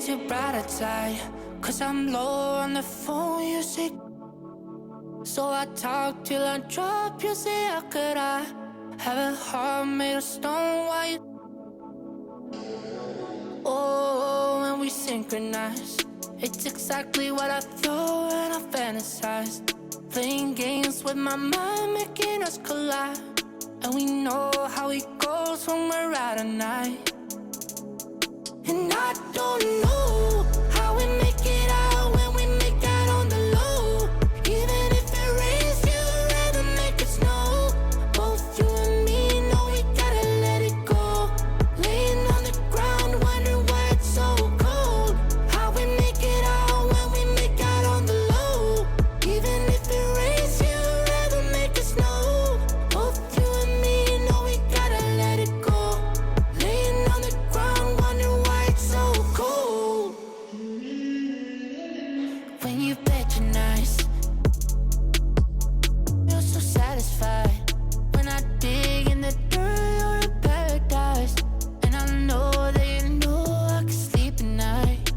makes you brighter side. Cause I'm low on the phone, you say. So I talk till I drop, you say, how could I have a heart made of stone while you... Oh, when we synchronize, it's exactly what I thought when I fantasized. Playing games with my mind, making us collide. And we know how it goes when we're out at night. And I don't know how we make it out when we make out on the low. Even if it rains, you'd rather make it snow. Both you and me know we gotta let it go. Laying on the ground, wondering why it's so cold. How we make it out when we make out on the low. Even if it rains, you'd rather make it snow. Both you and me know we gotta let it go. Laying on the ground, wondering why it's so cold. When you patronize, you're so satisfied. When I dig in the dirt, you're in paradise. And I know that you know I can sleep at night.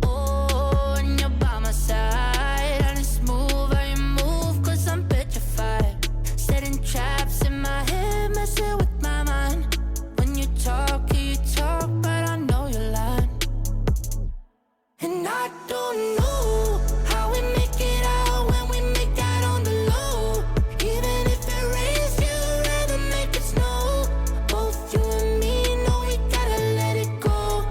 Oh, and you're by my side. I just move how you move, cause I'm petrified. Setting traps in my head, messing with my mind. When you talk, but I know you're lying. And I don't know how we make it out when we make out on the low. Even if it rains, you'd rather make it snow. Both you and me know we gotta let it go.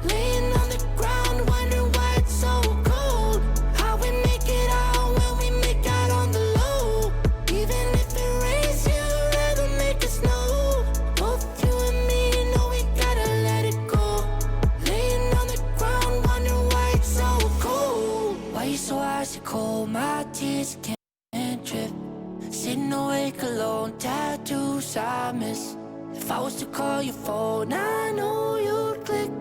Laying on the ground, wondering why it's so cold. How we make it out when we make out on the low. Even if it rains, you'd rather make it snow. Both you and me know we gotta let it go. Laying on the ground, wondering why it's so cold. Why you so icy cold? My tears can't drip. Sitting awake alone, tattoos I miss. If I was to call your phone, I know you'd click.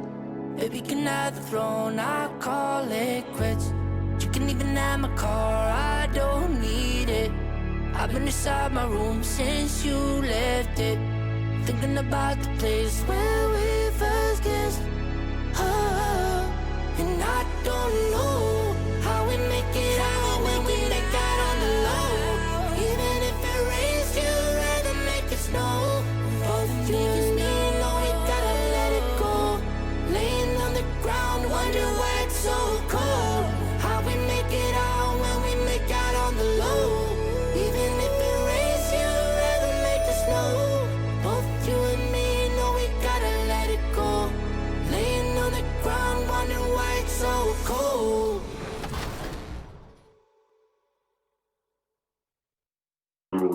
Baby, can I have the throne? I call it quits. You can even have my car, I don't need it. I've been inside my room since you left it. Thinking about the place where we first kissed. Oh, and I don't know how we make it out when we make out on the low. Even if it rains, you'd rather make it snow. Both you and me know we gotta let it go. Laying on the ground, wondering why it's so cold. How we make it out when we make out on the low. Even if it rains, you'd rather make it snow. Both you and me know we gotta let it go. Laying on the ground, wondering why it's so cold.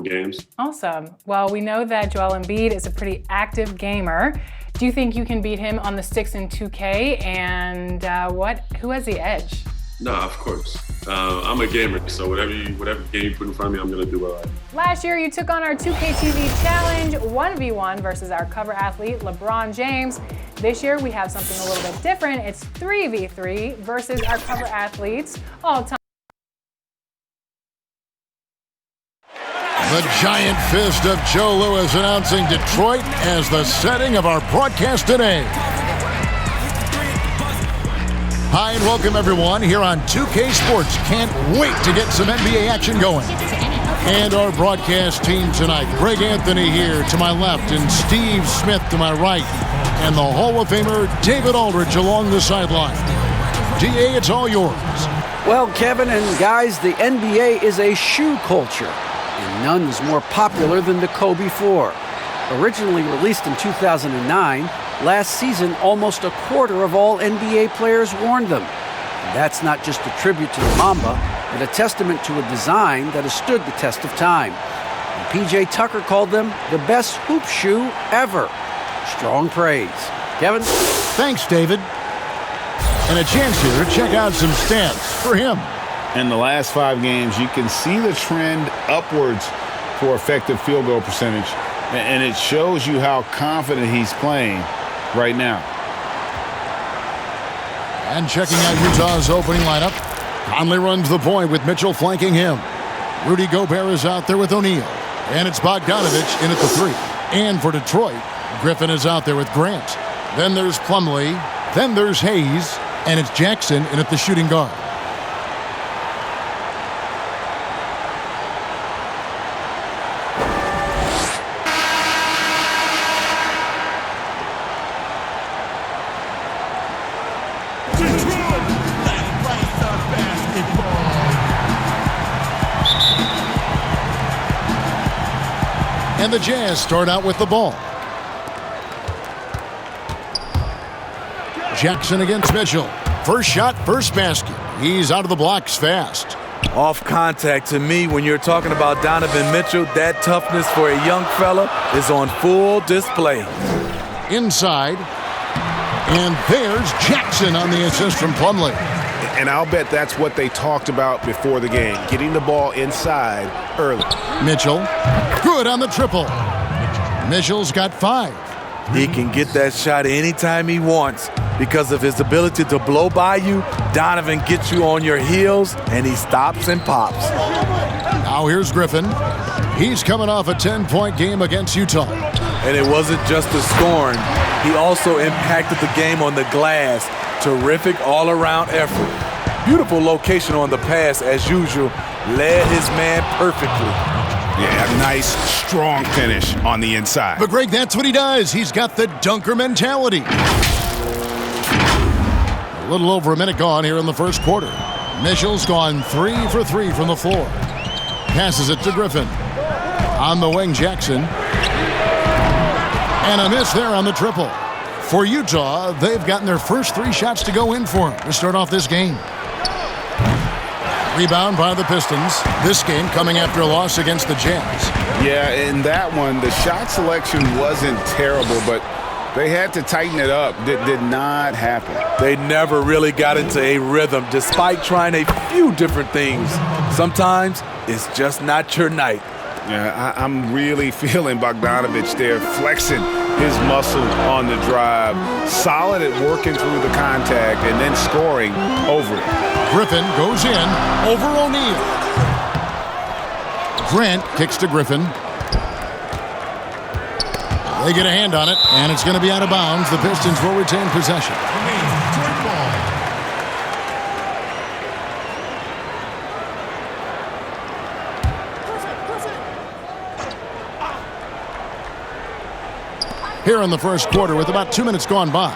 Games. Awesome. Well, we know that Joel Embiid is a pretty active gamer. Do you think you can beat him on the sticks in 2K? And who has the edge? No, of course. I'm a gamer, so whatever game you put in front of me, I'm gonna do well at. Last year, you took on our 2K TV challenge 1v1 versus our cover athlete, LeBron James. This year, we have something a little bit different. It's 3v3 versus our cover athletes, all-time. The giant fist of Joe Louis announcing Detroit as the setting of our broadcast today. Hi and welcome everyone here on 2K Sports. Can't wait to get some NBA action going. And our broadcast team tonight, Greg Anthony here to my left and Steve Smith to my right. And the Hall of Famer David Aldridge along the sideline. DA, it's all yours. Well, Kevin and guys, the NBA is a shoe culture. And none is more popular than the Kobe 4. Originally released in 2009, last season almost a quarter of all NBA players worn them. And that's not just a tribute to the Mamba, but a testament to a design that has stood the test of time. And PJ Tucker called them the best hoop shoe ever. Strong praise. Kevin? Thanks, David. And a chance here to check out some stats for him. In the last 5 games, you can see the trend upwards for effective field goal percentage. And it shows you how confident he's playing right now. And checking out Utah's opening lineup, Conley runs the point with Mitchell flanking him. Rudy Gobert is out there with O'Neal. And it's Bogdanovich in at the 3. And for Detroit, Griffin is out there with Grant. Then there's Plumlee, Then there's Hayes, and it's Jackson in at the shooting guard. And the Jazz start out with the ball. Jackson against Mitchell. First shot, first basket. He's out of the blocks fast. Off contact, to me, when you're talking about Donovan Mitchell, that toughness for a young fella is on full display. Inside. And there's Jackson on the assist from Plumlee. And I'll bet that's what they talked about before the game, getting the ball inside early. Mitchell, good on the triple. Mitchell's got 5. He can get that shot anytime he wants because of his ability to blow by you. Donovan gets you on your heels, and he stops and pops. Now here's Griffin. He's coming off a 10-point game against Utah. And it wasn't just the scoring. He also impacted the game on the glass. Terrific all-around effort. Beautiful location on the pass, as usual. Led his man perfectly. Yeah, a nice, strong finish on the inside. But Greg, that's what he does. He's got the dunker mentality. A little over a minute gone here in the first quarter. Mitchell's gone 3 for 3 from the floor. Passes it to Griffin. On the wing, Jackson. And a miss there on the triple. For Utah, they've gotten their first 3 shots to go in for them to start off this game. Rebound by the Pistons. This game coming after a loss against the Jazz. Yeah, in that one, the shot selection wasn't terrible, but they had to tighten it up. That did not happen. They never really got into a rhythm, despite trying a few different things. Sometimes it's just not your night. Yeah, I'm really feeling Bogdanovich there, flexing his muscle on the drive. Solid at working through the contact and then scoring over it. Griffin goes in over O'Neal. Grant kicks to Griffin. They get a hand on it, and it's going to be out of bounds. The Pistons will retain possession. Here in the first quarter, with about 2 minutes gone by,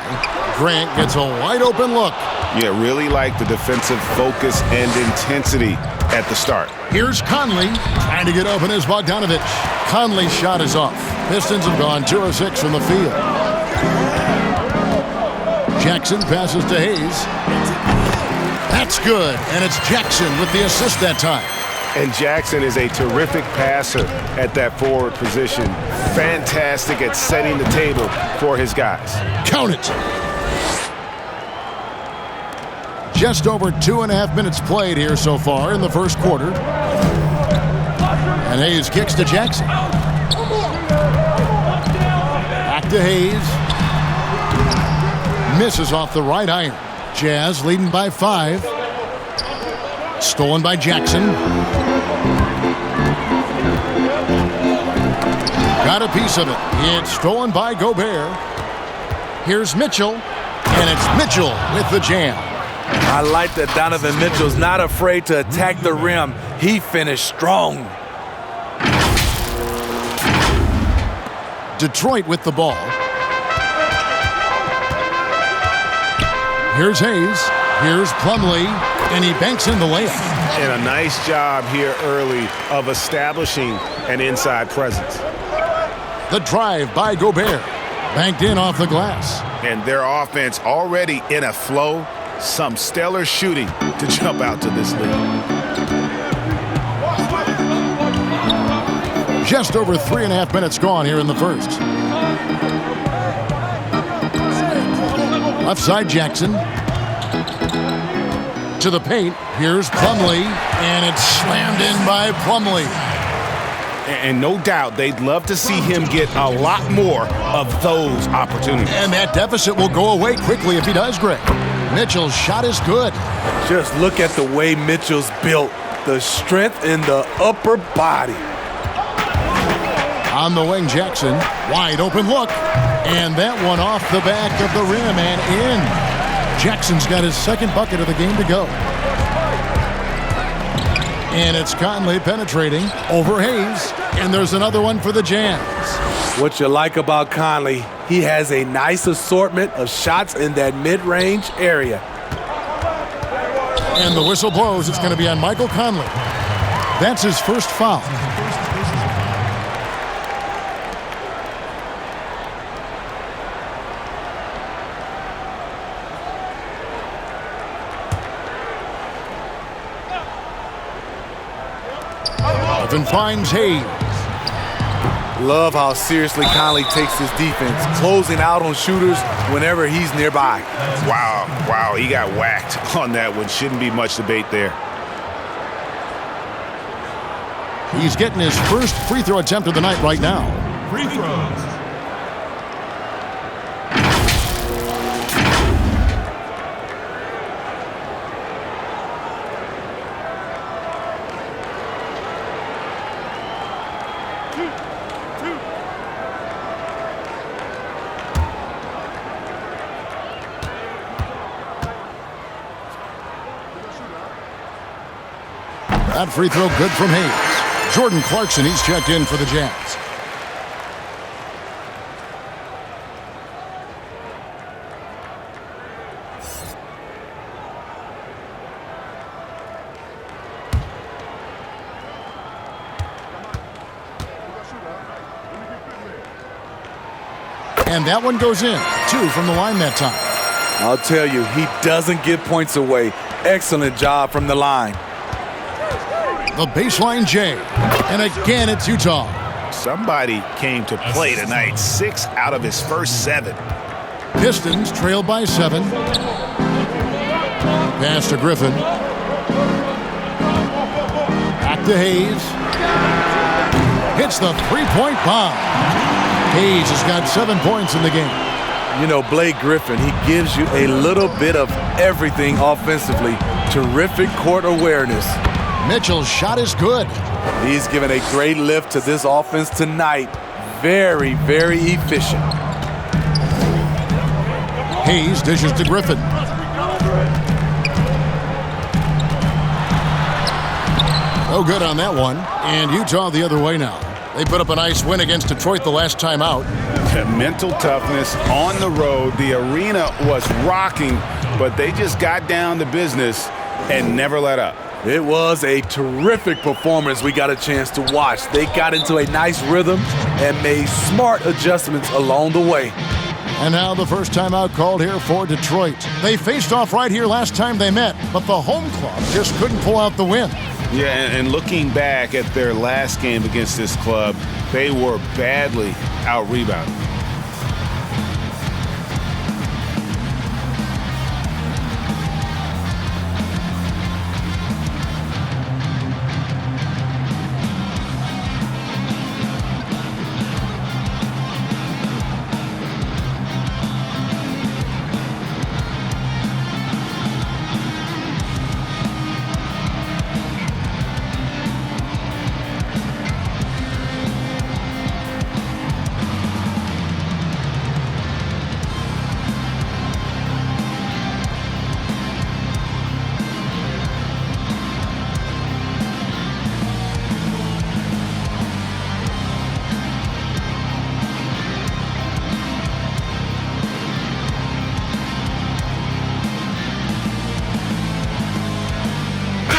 Grant gets a wide open look. Yeah, really like the defensive focus and intensity at the start. Here's Conley trying to get open as Bogdanovich. Conley's shot is off. Pistons have gone 2 of 6 from the field. Jackson passes to Hayes. That's good, and it's Jackson with the assist that time. And Jackson is a terrific passer at that forward position. Fantastic at setting the table for his guys. Count it. Just over 2.5 minutes played here so far in the first quarter. And Hayes kicks to Jackson. Back to Hayes. Misses off the right iron. Jazz leading by 5. Stolen by Jackson. Got a piece of it. It's stolen by Gobert. Here's Mitchell. And it's Mitchell with the jam. I like that Donovan Mitchell's not afraid to attack the rim. He finished strong. Detroit with the ball. Here's Hayes. Here's Plumlee. And he banks in the layup. And a nice job here early of establishing an inside presence. The drive by Gobert. Banked in off the glass. And their offense already in a flow. Some stellar shooting to jump out to this lead. Just over 3.5 minutes gone here in the first. Left side Jackson. To the paint. Here's Plumlee. And it's slammed in by Plumlee. And no doubt they'd love to see him get a lot more of those opportunities. And that deficit will go away quickly if he does, Greg. Mitchell's shot is good. Just look at the way Mitchell's built. The strength in the upper body. On the wing, Jackson. Wide open look. And that one off the back of the rim and in. Jackson's got his second bucket of the game to go. And it's Conley penetrating over Hayes. And there's another one for the Jazz. What you like about Conley, he has a nice assortment of shots in that mid-range area. And the whistle blows. It's going to be on Michael Conley. That's his first foul. Melvin finds Hayes. Love how seriously Conley takes his defense, closing out on shooters whenever he's nearby. Wow, he got whacked on that one. Shouldn't be much debate there. He's getting his first free throw attempt of the night right now. Free throws. That free throw good from Hayes. Jordan Clarkson, he's checked in for the Jazz. And that one goes in. 2 from the line that time. I'll tell you, he doesn't give points away. Excellent job from the line. The baseline J. And again, it's Utah. Somebody came to play tonight. 6 out of his first 7. Pistons trail by 7. Pass to Griffin. Back to Hayes. Hits the three-point bomb. Hayes has got 7 points in the game. You know, Blake Griffin, he gives you a little bit of everything offensively. Terrific court awareness. Mitchell's shot is good. He's given a great lift to this offense tonight. Very, very efficient. Hayes dishes to Griffin. No good on that one. And Utah the other way now. They put up a nice win against Detroit the last time out. Mental toughness on the road. The arena was rocking, but they just got down to business and never let up. It was a terrific performance we got a chance to watch. They got into a nice rhythm and made smart adjustments along the way. And now the first timeout called here for Detroit. They faced off right here last time they met, but the home club just couldn't pull out the win. Yeah, and looking back at their last game against this club, they were badly out-rebounded.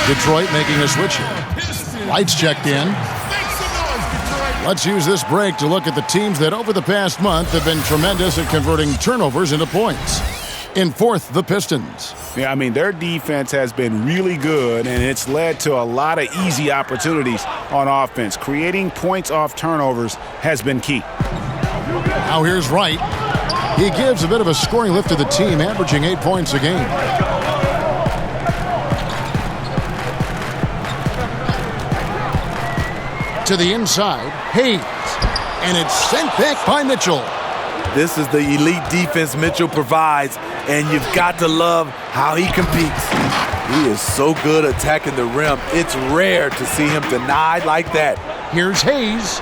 Detroit making a switch here. Lights checked in. Let's use this break to look at the teams that over the past month have been tremendous at converting turnovers into points. In fourth, the Pistons. Yeah, I mean, their defense has been really good, and it's led to a lot of easy opportunities on offense. Creating points off turnovers has been key. Now here's Wright. He gives a bit of a scoring lift to the team, averaging 8 points a game. To the inside, Hayes. And it's sent back by Mitchell. This is the elite defense Mitchell provides, and you've got to love how he competes. He is so good attacking the rim. It's rare to see him denied like that. Here's Hayes.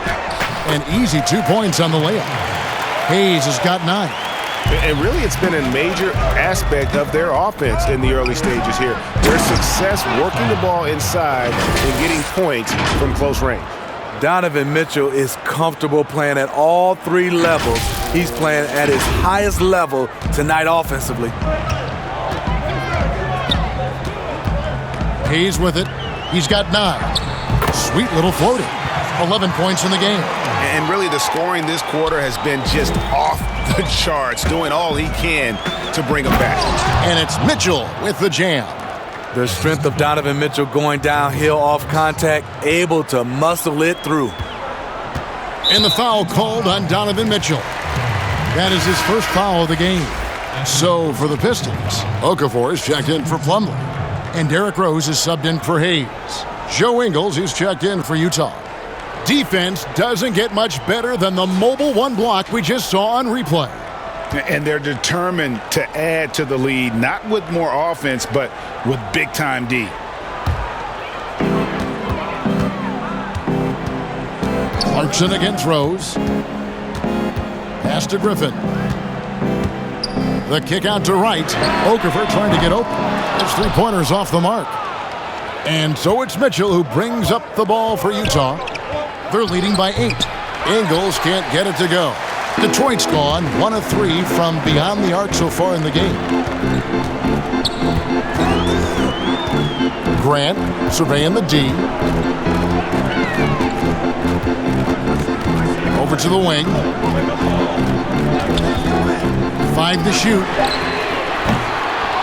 An easy 2 points on the layup. Hayes has got 9. And really, it's been a major aspect of their offense in the early stages here. Their success working the ball inside and getting points from close range. Donovan Mitchell is comfortable playing at all 3 levels. He's playing at his highest level tonight offensively. Hayes with it. He's got 9. Sweet little floating. 11 points in the game. And really, the scoring this quarter has been just off the charts, doing all he can to bring them back. And it's Mitchell with the jam. The strength of Donovan Mitchell going downhill off contact, able to muscle it through. And the foul called on Donovan Mitchell. That is his first foul of the game. So for the Pistons, Okafor is checked in for Plumlee. And Derrick Rose is subbed in for Hayes. Joe Ingles is checked in for Utah. Defense doesn't get much better than the mobile 1 block we just saw on replay. And they're determined to add to the lead, not with more offense, but with big-time D. Clarkson against Rose. Pass to Griffin. The kick out to Wright. Okafor trying to get open. His 3-pointers off the mark. And so it's Mitchell who brings up the ball for Utah. They're leading by 8. Ingles can't get it to go. Detroit's gone 1 of 3 from beyond the arc so far in the game. Grant surveying the D. Over to the wing. 5 to shoot.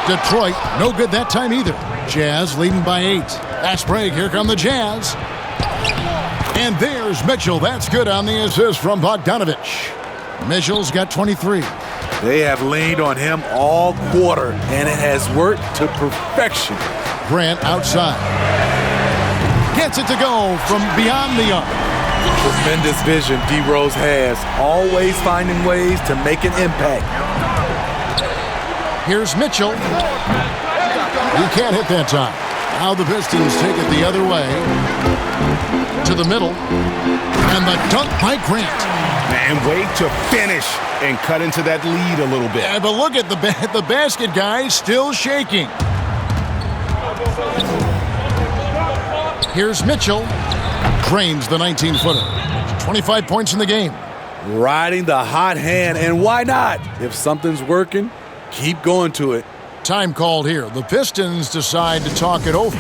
Detroit, no good that time either. Jazz leading by 8. Fast break, here come the Jazz. And there's Mitchell. That's good on the assist from Bogdanovich. Mitchell's got 23. They have leaned on him all quarter, and it has worked to perfection. Grant outside. Gets it to go from beyond the arc. Tremendous vision D. Rose has, always finding ways to make an impact. Here's Mitchell. He can't hit that time. Now the Pistons take it the other way. To the middle. And the dunk by Grant. And wait to finish and cut into that lead a little bit. Yeah, but look at the basket guy still shaking. Here's Mitchell. Drains the 19-footer. 25 points in the game. Riding the hot hand, and why not? If something's working, keep going to it. Time called here. The Pistons decide to talk it over.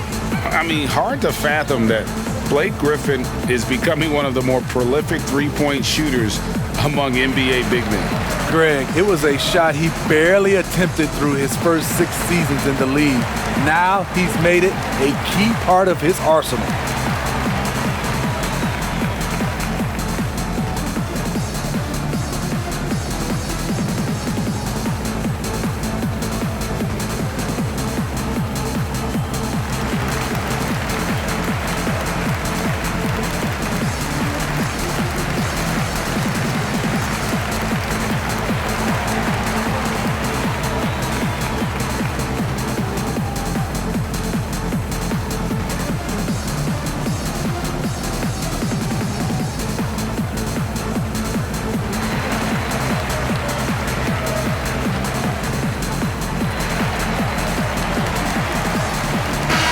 I mean, hard to fathom that Blake Griffin is becoming one of the more prolific three-point shooters among NBA big men. Greg, it was a shot he barely attempted through his first 6 seasons in the league. Now he's made it a key part of his arsenal.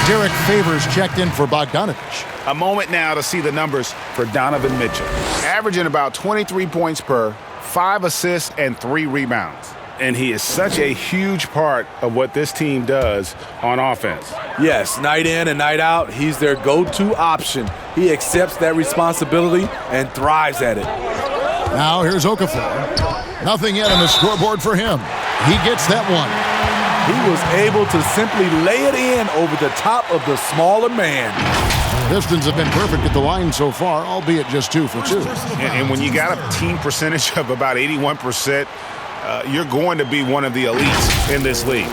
Derek Favors checked in for Bogdanovich. A moment now to see the numbers for Donovan Mitchell. Averaging about 23 points per, 5 assists, and 3 rebounds. And he is such a huge part of what this team does on offense. Yes, night in and night out, he's their go-to option. He accepts that responsibility and thrives at it. Now here's Okafor. Nothing yet on the scoreboard for him. He gets that one. He was able to simply lay it in over the top of the smaller man. Pistons have been perfect at the line so far, albeit just 2 for 2. And when you got a team percentage of about 81%, you're going to be one of the elites in this league.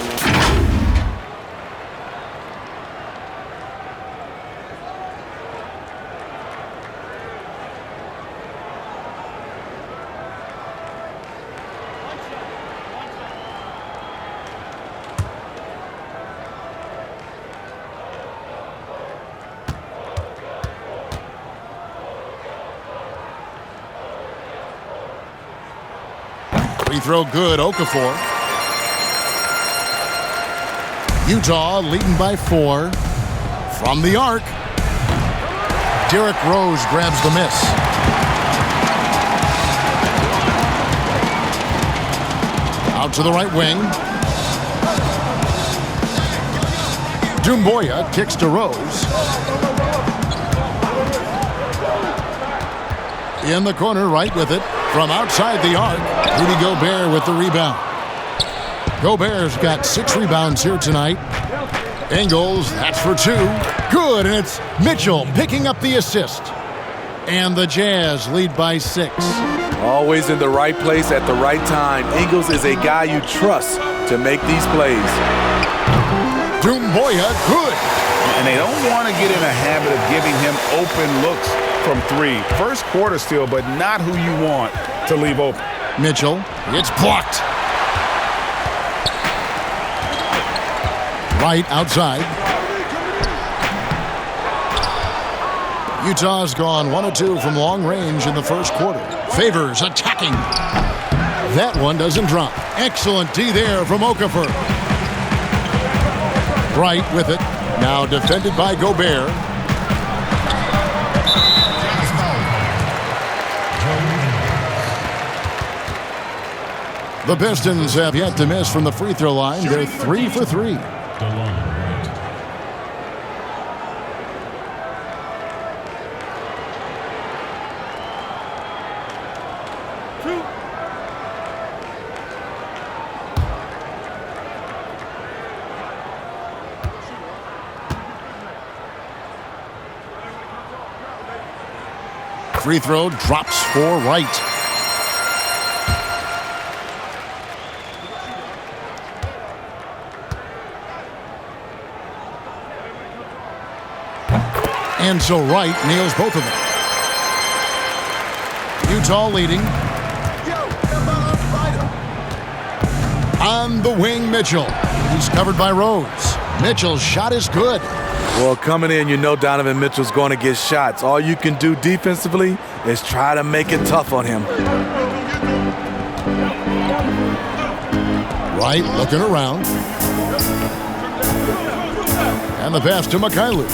Free throw good, Okafor. Utah leading by 4. From the arc. Derrick Rose grabs the miss. Out to the right wing. Doumbouya kicks to Rose. In the corner, right with it. From outside the arc, Rudy Gobert with the rebound. Gobert's got 6 rebounds here tonight. Ingles, that's for 2. Good, and it's Mitchell picking up the assist. And the Jazz lead by 6. Always in the right place at the right time. Ingles is a guy you trust to make these plays. Doumbouya, good. And they don't want to get in a habit of giving him open looks from 3. First quarter still, but not who you want to leave open. Mitchell, it's blocked. Right outside. Utah's gone 1 of 2 from long range in the first quarter. Favors attacking. That one doesn't drop. Excellent D there from Okafor. Right with it. Now defended by Gobert. The Pistons have yet to miss from the free throw line. They're 3 for 3. Free throw drops for Wright. And so Wright nails both of them. Utah leading. On the wing, Mitchell. He's covered by Rose. Mitchell's shot is good. Well, coming in, you know Donovan Mitchell's going to get shots. All you can do defensively is try to make it tough on him. Wright looking around. And the pass to Mikhailuk.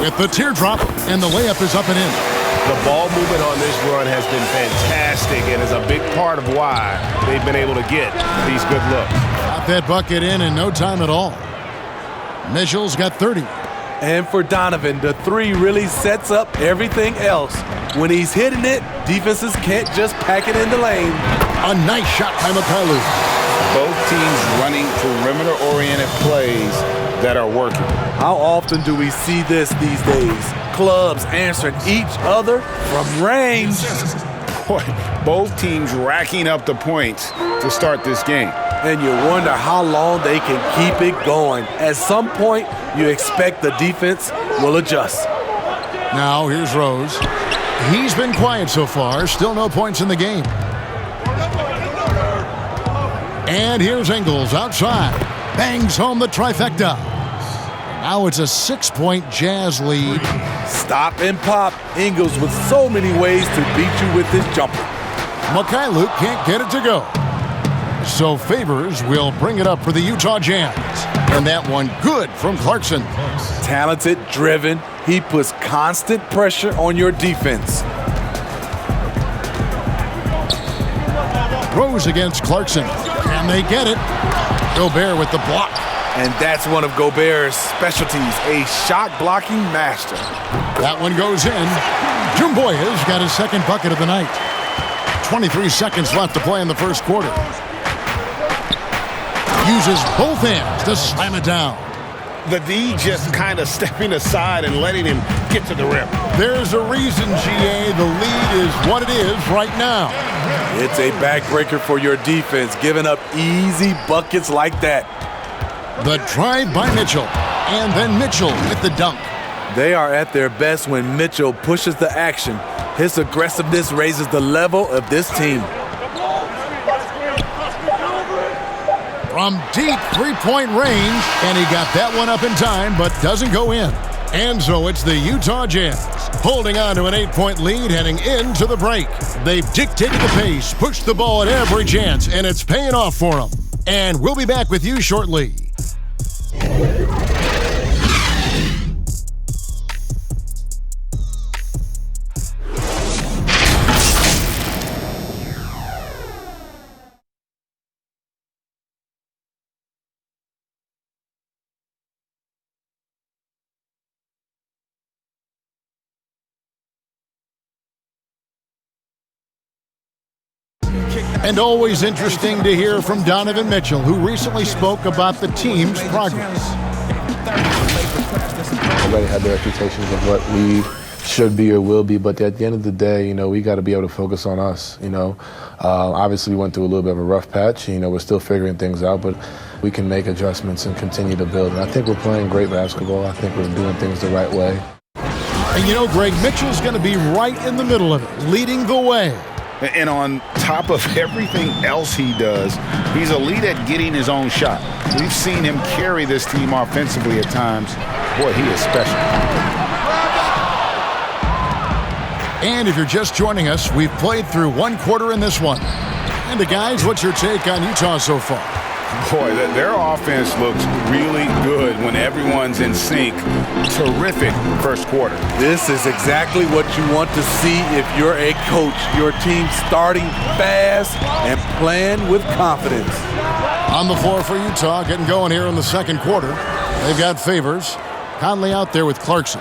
With the teardrop, and the layup is up and in. The ball movement on this run has been fantastic and is a big part of why they've been able to get these good looks. Got that bucket in no time at all. Mitchell's got 30. And for Donovan, the 3 really sets up everything else. When he's hitting it, defenses can't just pack it in the lane. A nice shot by Mikhailuk. Both teams running perimeter-oriented plays that are working. How often do we see this these days? Clubs answering each other from range. Boy, both teams racking up the points to start this game. And you wonder how long they can keep it going. At some point, you expect the defense will adjust. Now here's Rose. He's been quiet so far. Still no points in the game. And here's Ingles outside. Bangs home the trifecta. Now it's a 6-point Jazz lead. Stop and pop. Ingles with so many ways to beat you with his jumper. Mikhailuk can't get it to go. So Favors will bring it up for the Utah Jazz. And that one good from Clarkson. Talented, driven. He puts constant pressure on your defense. Rose against Clarkson. And they get it. Gobert with the block. And that's one of Gobert's specialties, a shot blocking master. That one goes in. Doumbouya's got his second bucket of the night. 23 seconds left to play in the first quarter. Uses both hands to slam it down. The D just kind of stepping aside and letting him get to the rim. There's a reason, GA. The lead is what it is right now. It's a backbreaker for your defense, giving up easy buckets like that. The drive by Mitchell, and then Mitchell with the dunk. They are at their best when Mitchell pushes the action. His aggressiveness raises the level of this team. From deep three-point range, and he got that one up in time, but doesn't go in. And so it's the Utah Jazz holding on to an 8-point lead heading into the break. They've dictated the pace, pushed the ball at every chance, and it's paying off for them. And we'll be back with you shortly. And always interesting to hear from Donovan Mitchell, who recently spoke about the team's progress. Everybody had their expectations of what we should be or will be, but at the end of the day, we got to be able to focus on us. Obviously we went through a little bit of a rough patch. We're still figuring things out, but we can make adjustments and continue to build. And I think we're playing great basketball. I think we're doing things the right way. And Greg, Mitchell's going to be right in the middle of it, leading the way. And on top of everything else he does, he's elite at getting his own shot. We've seen him carry this team offensively at times. Boy, he is special. And if you're just joining us, we've played through one quarter in this one. And guys, what's your take on Utah so far? Boy, their offense looks really good when everyone's in sync. Terrific first quarter. This is exactly what you want to see if you're a coach. Your team starting fast and playing with confidence. On the floor for Utah, getting going here in the second quarter. They've got Favors. Conley out there with Clarkson.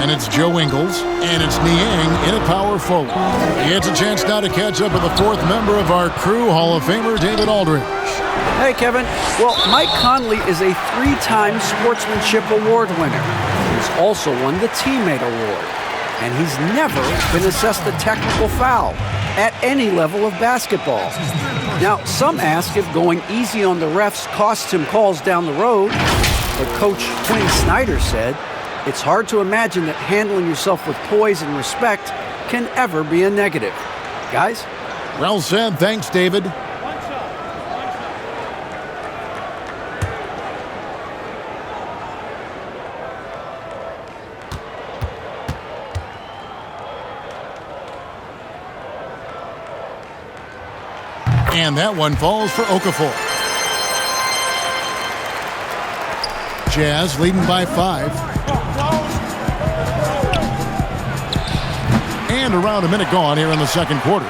And it's Joe Ingles. And it's Niang in at power forward. He gets a chance now to catch up with the fourth member of our crew, Hall of Famer David Aldridge. Hey, Kevin. Well, Mike Conley is a 3-time Sportsmanship Award winner. He's also won the Teammate Award. And he's never been assessed a technical foul at any level of basketball. Now, some ask if going easy on the refs costs him calls down the road. But Coach Quinn Snyder said, it's hard to imagine that handling yourself with poise and respect can ever be a negative. Guys? Well said. Thanks, David. And that one falls for Okafor. Jazz leading by 5. And around a minute gone here in the second quarter.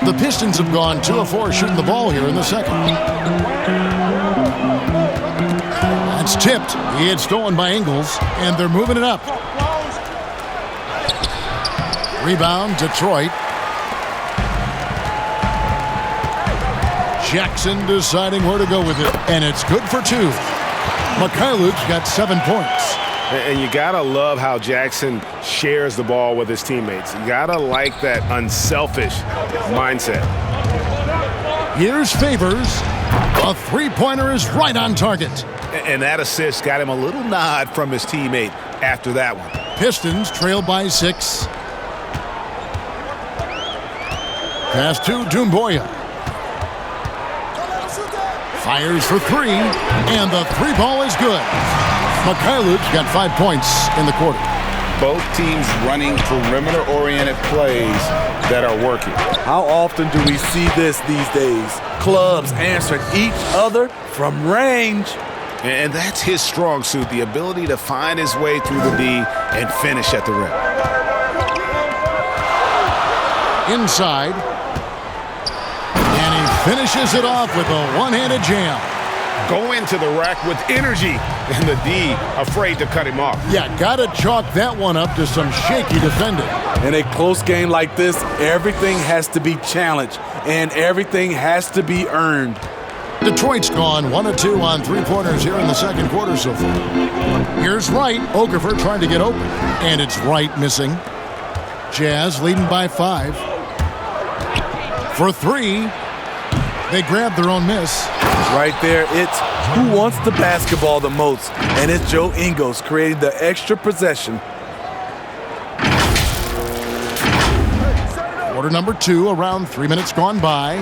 The Pistons have gone 2 of 4 shooting the ball here in the second. That's tipped. He had stolen by Ingles, and they're moving it up. Rebound, Detroit. Jackson deciding where to go with it, and it's good for 2. Mikhailuk's got 7 points. And you gotta love how Jackson shares the ball with his teammates. You gotta like that unselfish mindset. Here's Favors. A 3-pointer is right on target. And that assist got him a little nod from his teammate after that one. Pistons trail by 6. Pass to Doumbouya. Fires for 3, and the 3 ball is good. Mikhailuk's got 5 points in the quarter. Both teams running perimeter-oriented plays that are working. How often do we see this these days? Clubs answering each other from range. And that's his strong suit, the ability to find his way through the D and finish at the rim. Inside. And he finishes it off with a one-handed jam. Go into the rack with energy, and the D afraid to cut him off. Yeah, gotta chalk that one up to some shaky defending. In a close game like this, everything has to be challenged, and everything has to be earned. Detroit's gone 1 of 2 on 3-pointers here in the second quarter so far. Here's Wright. Okafor trying to get open, and it's Wright missing. Jazz leading by 5. For 3, they grab their own miss. Right there, it's who wants the basketball the most, and it's Joe Ingles creating the extra possession. Quarter number 2, around 3 minutes gone by.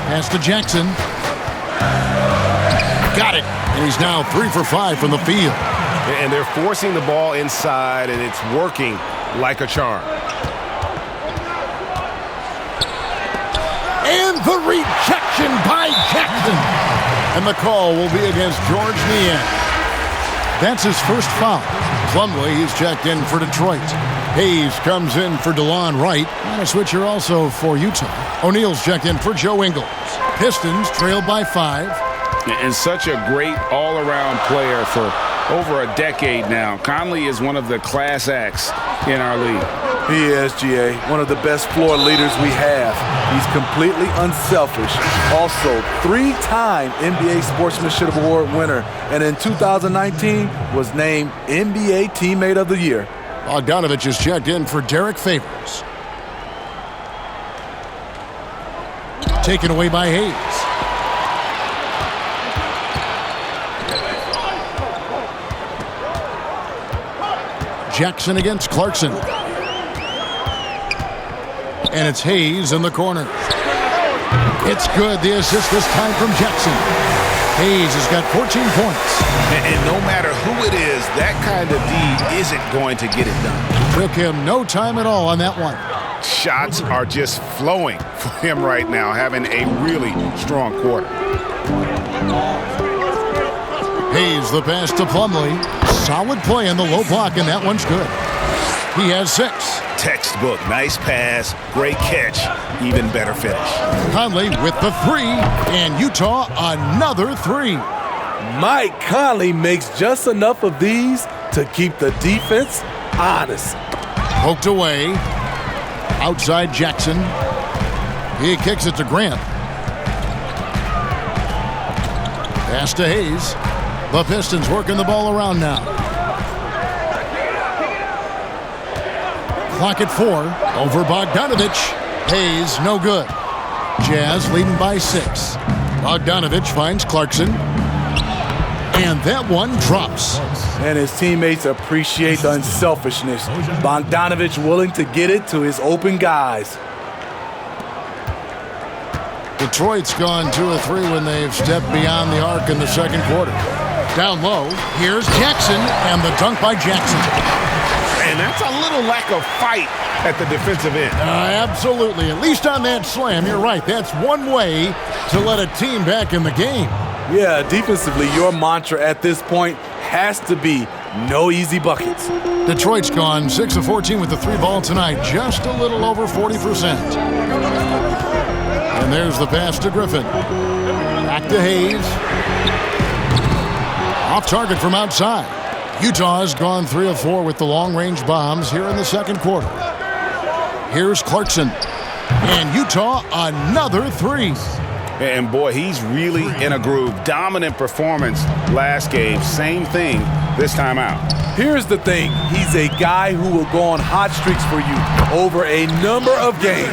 Pass to Jackson. Got it. And he's now 3 for 5 from the field. And they're forcing the ball inside, and it's working like a charm. And the rejection by Jackson. And the call will be against George Niang. That's his first foul. Conley, he's checked in for Detroit. Hayes comes in for DeLon Wright. And a switcher also for Utah. O'Neal's checked in for Joe Ingles. Pistons trailed by 5. And such a great all-around player for over a decade now. Conley is one of the class acts in our league. He is, GA, one of the best floor leaders we have. He's completely unselfish. Also, 3-time NBA Sportsmanship Award winner, and in 2019 was named NBA Teammate of the Year. Bogdanovich is checked in for Derek Favors. Taken away by Hayes. Jackson against Clarkson. And it's Hayes in the corner. It's good. The assist this time from Jackson. Hayes has got 14 points. And no matter who it is, that kind of D isn't going to get it done. Took him no time at all on that one. Shots are just flowing for him right now, having a really strong quarter. Hayes the pass to Plumlee. Solid play in the low block, and that one's good. He has 6. Textbook, nice pass, great catch, even better finish. Conley with the 3, and Utah another 3. Mike Conley makes just enough of these to keep the defense honest. Poked away. Outside Jackson. He kicks it to Grant. Pass to Hayes. The Pistons working the ball around now. Clock at 4. Over Bogdanovich. Hayes, no good. Jazz leading by 6. Bogdanovich finds Clarkson. And that one drops. And his teammates appreciate the unselfishness. Bogdanovich willing to get it to his open guys. Detroit's gone 2 of 3 when they've stepped beyond the arc in the second quarter. Down low, here's Jackson, and the dunk by Jackson. And that's a little lack of fight at the defensive end. Absolutely. At least on that slam, you're right. That's one way to let a team back in the game. Yeah, defensively, your mantra at this point has to be no easy buckets. Detroit's gone 6 of 14 with the 3 ball tonight, just a little over 40%. And there's the pass to Griffin. Back to Hayes. Off target from outside. Utah has gone 3 of 4 with the long-range bombs here in the second quarter. Here's Clarkson. And Utah another 3. And boy, he's really in a groove. Dominant performance last game. Same thing this time out. Here's the thing. He's a guy who will go on hot streaks for you over a number of games.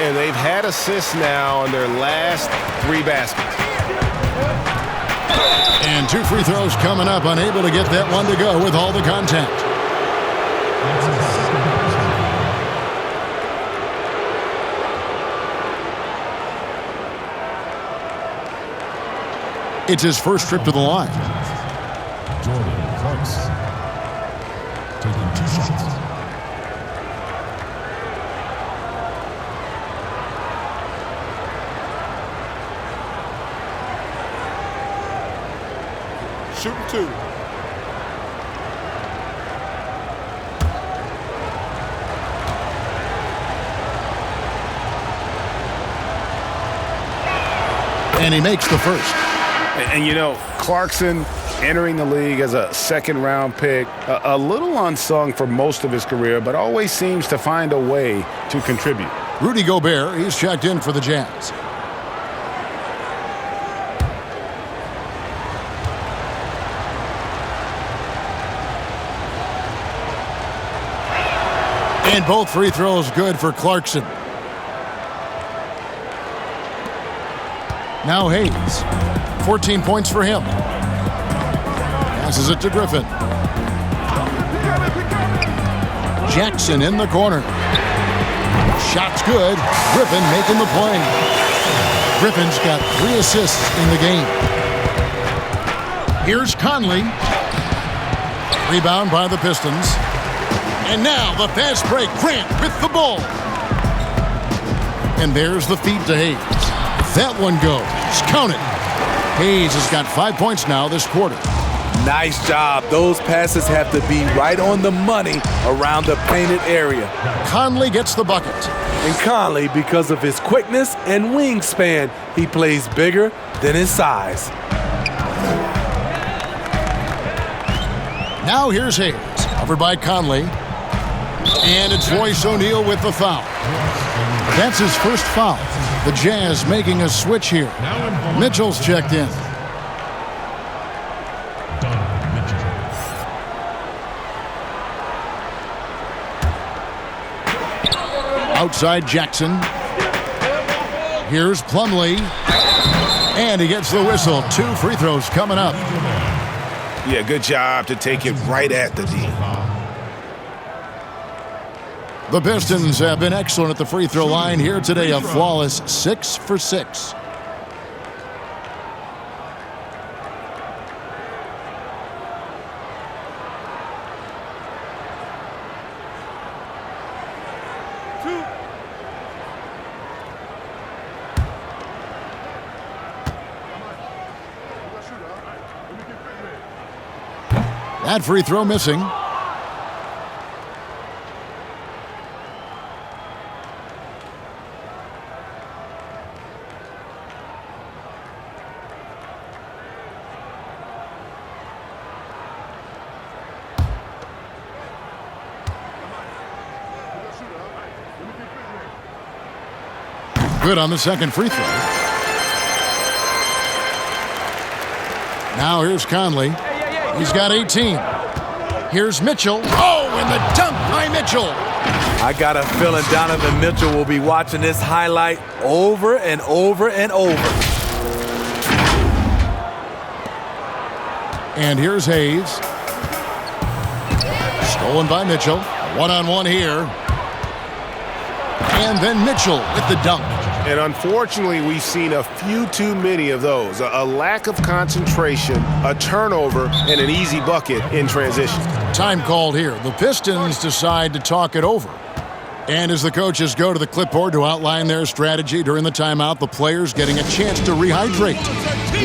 And they've had assists now on their last 3 baskets. And 2 free throws coming up. Unable to get that one to go with all the contact. It's his first trip to the line. Jordan Clarkson taking 2 shots. Shooting 2. And he makes the first. And you know, Clarkson entering the league as a second-round pick, a little unsung for most of his career, but always seems to find a way to contribute. Rudy Gobert, he's checked in for the Jazz. And both free throws good for Clarkson. Now Hayes. 14 points for him. Passes it to Griffin. Jackson in the corner. Shot's good. Griffin making the play. Griffin's got 3 assists in the game. Here's Conley. Rebound by the Pistons. And now the fast break. Grant with the ball. And there's the feed to Hayes. That one goes. Count it. Hayes has got 5 points now this quarter. Nice job. Those passes have to be right on the money around the painted area. Conley gets the bucket. And Conley, because of his quickness and wingspan, he plays bigger than his size. Now here's Hayes, covered by Conley. And it's Royce O'Neal with the foul. That's his first foul. The Jazz making a switch here. Mitchell's checked in. Donovan Mitchell. Outside Jackson. Here's Plumlee. And he gets the whistle. 2 free throws coming up. Yeah, good job to take it right at the D. The Pistons have been excellent at the free throw line here today. A flawless 6 for 6. That free throw missing. Good on the second free throw. Now here's Conley. He's got 18. Here's Mitchell. Oh, and the dunk by Mitchell. I got a feeling Donovan Mitchell will be watching this highlight over and over and over. And here's Hayes. Stolen by Mitchell. One-on-one here. And then Mitchell with the dunk. And unfortunately, we've seen a few too many of those. A lack of concentration, a turnover, and an easy bucket in transition. Time called here. The Pistons decide to talk it over. And as the coaches go to the clipboard to outline their strategy during the timeout, the players getting a chance to rehydrate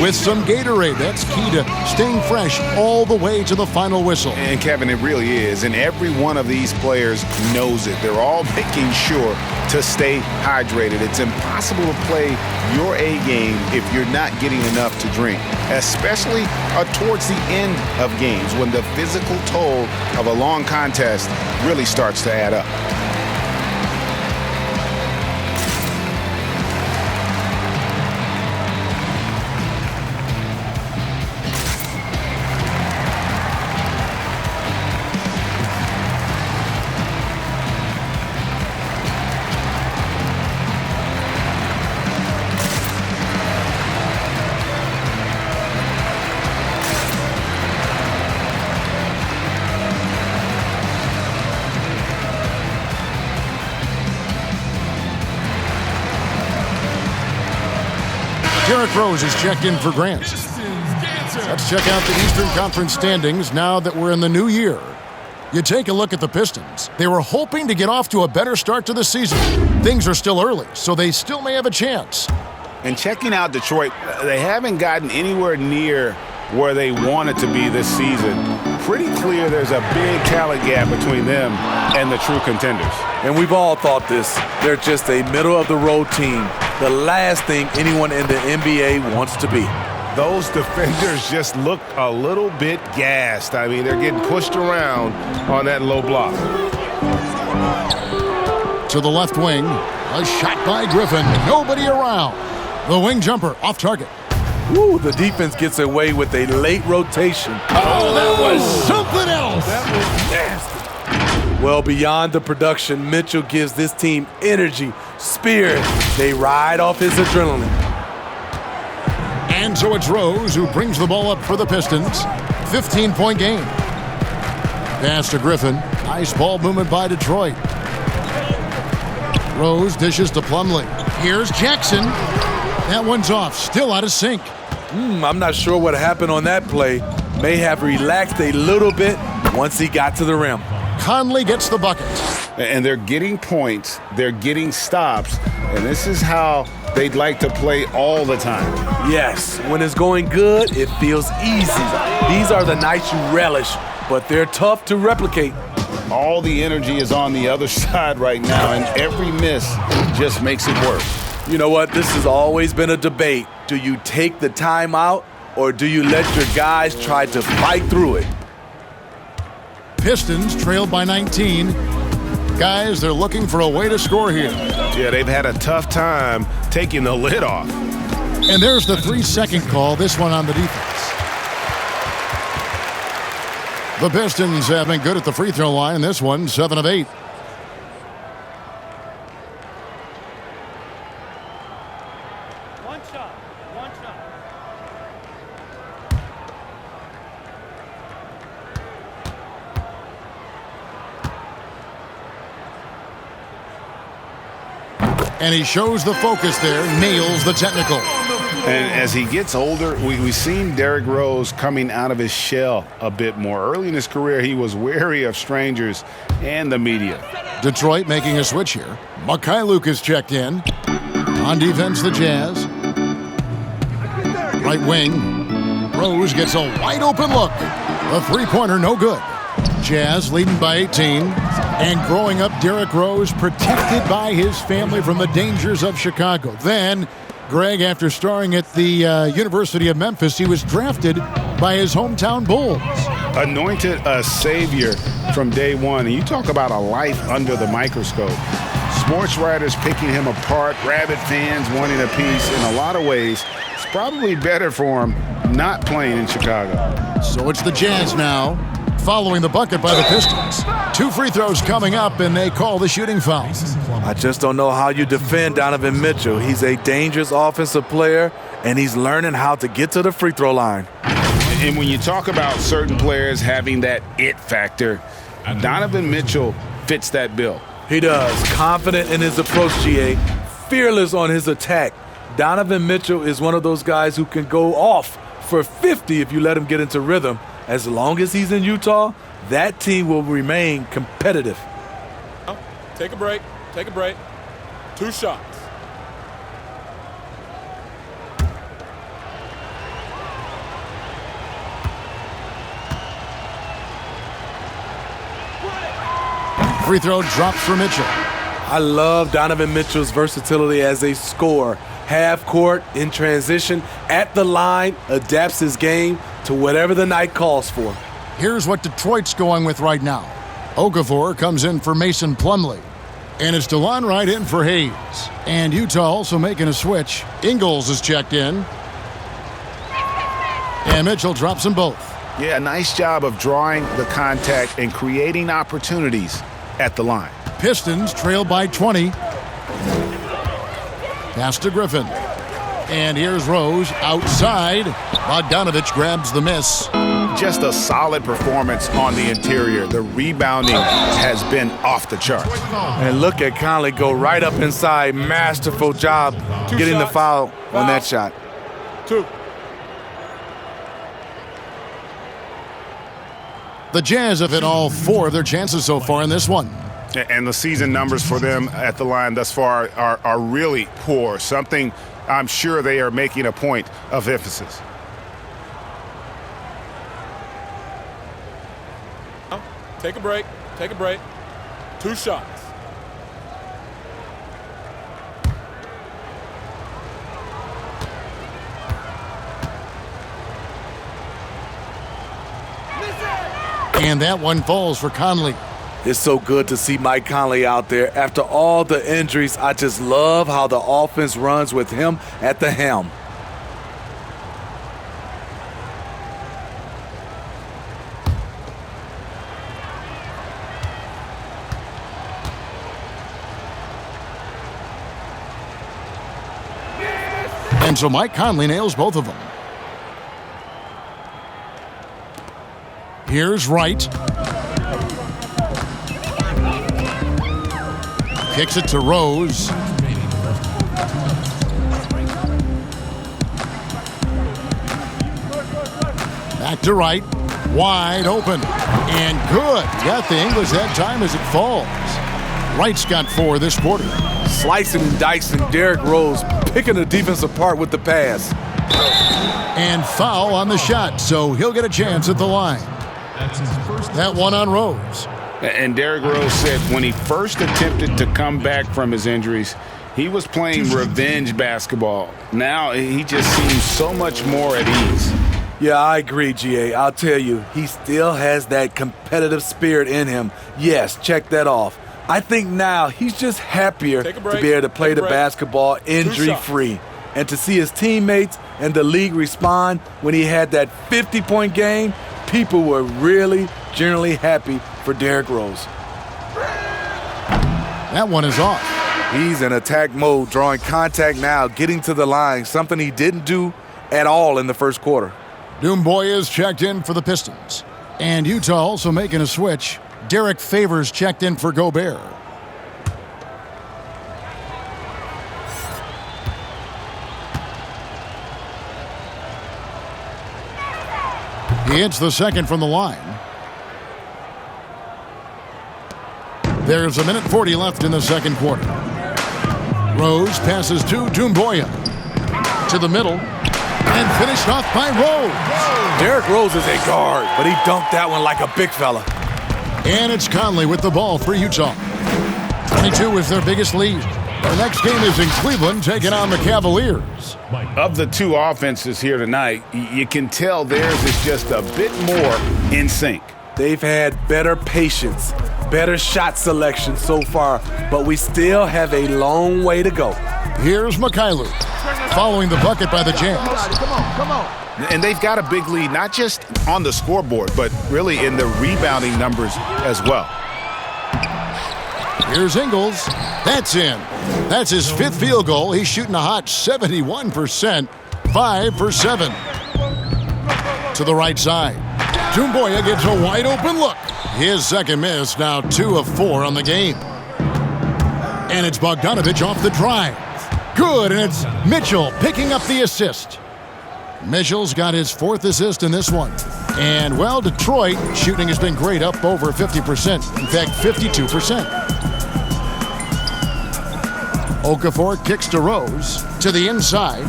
with some Gatorade. That's key to staying fresh all the way to the final whistle. And Kevin, it really is. And every one of these players knows it. They're all making sure to stay hydrated. It's impossible to play your A game if you're not getting enough to drink, especially towards the end of games when the physical toll of a long contest really starts to add up. Derrick Rose is checked in for Grant. Let's check out the Eastern Conference standings now that we're in the new year. You take a look at the Pistons. They were hoping to get off to a better start to the season. Things are still early, so they still may have a chance. And checking out Detroit, they haven't gotten anywhere near where they wanted to be this season. Pretty clear there's a big talent gap between them and the true contenders. And we've all thought this. They're just a middle-of-the-road team. The last thing anyone in the NBA wants to be. Those defenders just look a little bit gassed. I mean, they're getting pushed around on that low block. To the left wing, a shot by Griffin. Nobody around. The wing jumper off target. Woo, the defense gets away with a late rotation. Oh, that was something else. That was nasty. Well, beyond the production, Mitchell gives this team energy, spirit. They ride off his adrenaline. And so it's Rose who brings the ball up for the Pistons. 15-point game. Pass to Griffin. Nice ball movement by Detroit. Rose dishes to Plumlee. Here's Jackson. That one's off. Still out of sync. I'm not sure what happened on that play. May have relaxed a little bit. once he got to the rim. Conley gets the bucket. And they're getting points, they're getting stops, and this is how they'd like to play all the time. Yes, when it's going good, it feels easy. These are the nights you relish, but they're tough to replicate. All the energy is on the other side right now, and every miss just makes it worse. You know what? This has always been a debate. Do you take the time out, or do you let your guys try to fight through it? Pistons trailed by 19. Guys, they're looking for a way to score here. Yeah, they've had a tough time taking the lid off. And there's the 3-second call, this one on the defense. The Pistons have been good at the free throw line. This one, 7 of 8. One shot. And he shows the focus there, nails the technical. And as he gets older, we've seen Derrick Rose coming out of his shell a bit more. Early in his career, he was wary of strangers and the media. Detroit making a switch here. Mikhailuk is checked in. On defense, the Jazz. Right wing. Rose gets a wide open look. A three-pointer, no good. Jazz leading by 18. And growing up, Derrick Rose protected by his family from the dangers of Chicago. Then, Greg, after starring at the University of Memphis, he was drafted by his hometown Bulls. Anointed a savior from day one. And you talk about a life under the microscope. Sports writers picking him apart, rabid fans wanting a piece. In a lot of ways, it's probably better for him not playing in Chicago. So it's the Jazz now, following the bucket by the Pistons. 2 free throws coming up, and they call the shooting foul. I just don't know how you defend Donovan Mitchell. He's a dangerous offensive player, and he's learning how to get to the free throw line. And when you talk about certain players having that it factor, Donovan Mitchell fits that bill. He does. Confident in his approach, GA. Fearless on his attack. Donovan Mitchell is one of those guys who can go off for 50 if you let him get into rhythm. As long as he's in Utah, that team will remain competitive. Take a break. 2 shots. Free throw drops for Mitchell. I love Donovan Mitchell's versatility as a scorer. Half court, in transition, at the line, adapts his game to whatever the night calls for. Here's what Detroit's going with right now. Okafor comes in for Mason Plumlee. And it's DeLon Wright in for Hayes. And Utah also making a switch. Ingles is checked in. And Mitchell drops them both. Yeah, nice job of drawing the contact and creating opportunities at the line. Pistons trail by 20. Pass to Griffin. And here's Rose outside. Bogdanovich grabs the miss. Just a solid performance on the interior. The rebounding has been off the charts. And look at Conley go right up inside. Masterful job getting the foul on that shot. 2. The Jazz have hit all 4 of their chances so far in this one. And the season numbers for them at the line thus far are really poor. Something I'm sure they are making a point of emphasis. Take a break. 2 shots. And that one falls for Conley. It's so good to see Mike Conley out there. After all the injuries, I just love how the offense runs with him at the helm. And so Mike Conley nails both of them. Here's Wright. Kicks it to Rose. Back to Wright. Wide open. And good. Got the English that time as it falls. Wright's got 4 this quarter. Slicing and dicing, Derrick Rose picking the defense apart with the pass. And foul on the shot, so he'll get a chance at the line. That one on Rose. And Derrick Rose said when he first attempted to come back from his injuries, he was playing revenge basketball. Now he just seems so much more at ease. Yeah, I agree, GA. I'll tell you, he still has that competitive spirit in him. Yes, check that off. I think now he's just happier to be able to play the basketball injury-free. And to see his teammates and the league respond when he had that 50-point game, people were really generally happy for Derrick Rose. That one is off. He's in attack mode, drawing contact now, getting to the line, something he didn't do at all in the first quarter. Doumbouya is checked in for the Pistons. And Utah also making a switch. Derek Favors checked in for Gobert. He hits the second from the line. There's 1:40 left in the second quarter. Rose passes to Doumbouya. To the middle. And finished off by Rose. Derrick Rose is a guard, but he dunked that one like a big fella. And it's Conley with the ball for Utah. 22 is their biggest lead. Our next game is in Cleveland, taking on the Cavaliers. Of the two offenses here tonight, you can tell theirs is just a bit more in sync. They've had better patience, better shot selection so far, but we still have a long way to go. Here's Mikhailuk, following the bucket by the Jazz. Come on. And they've got a big lead, not just on the scoreboard, but really in the rebounding numbers as well. Here's Ingles. That's in. That's his 5th field goal. He's shooting a hot 71%, 5 for 7. To the right side. Doumbouya gets a wide open look. His second miss, now 2 of 4 on the game. And it's Bogdanovich off the drive. Good, and it's Mitchell picking up the assist. Mitchell's got his 4th assist in this one. And, well, Detroit shooting has been great, up over 50%. In fact, 52%. Okafor kicks to Rose. To the inside.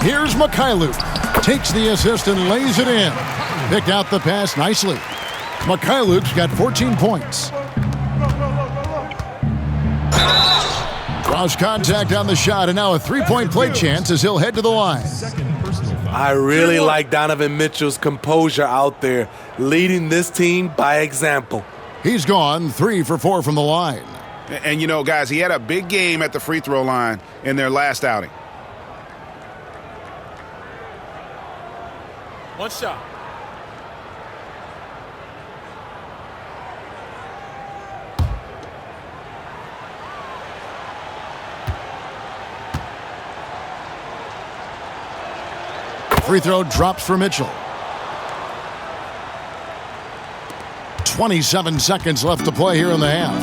Here's Mikhailuk. Takes the assist and lays it in. Picked out the pass nicely. Mikhailuk's got 14 points. Draws contact on the shot, and now a 3-point play chance as he'll head to the line. I really like Donovan Mitchell's composure out there, leading this team by example. He's gone 3 for 4 from the line. And, you know, guys, he had a big game at the free throw line in their last outing. One shot. Free throw drops for Mitchell. 27 seconds left to play here in the half.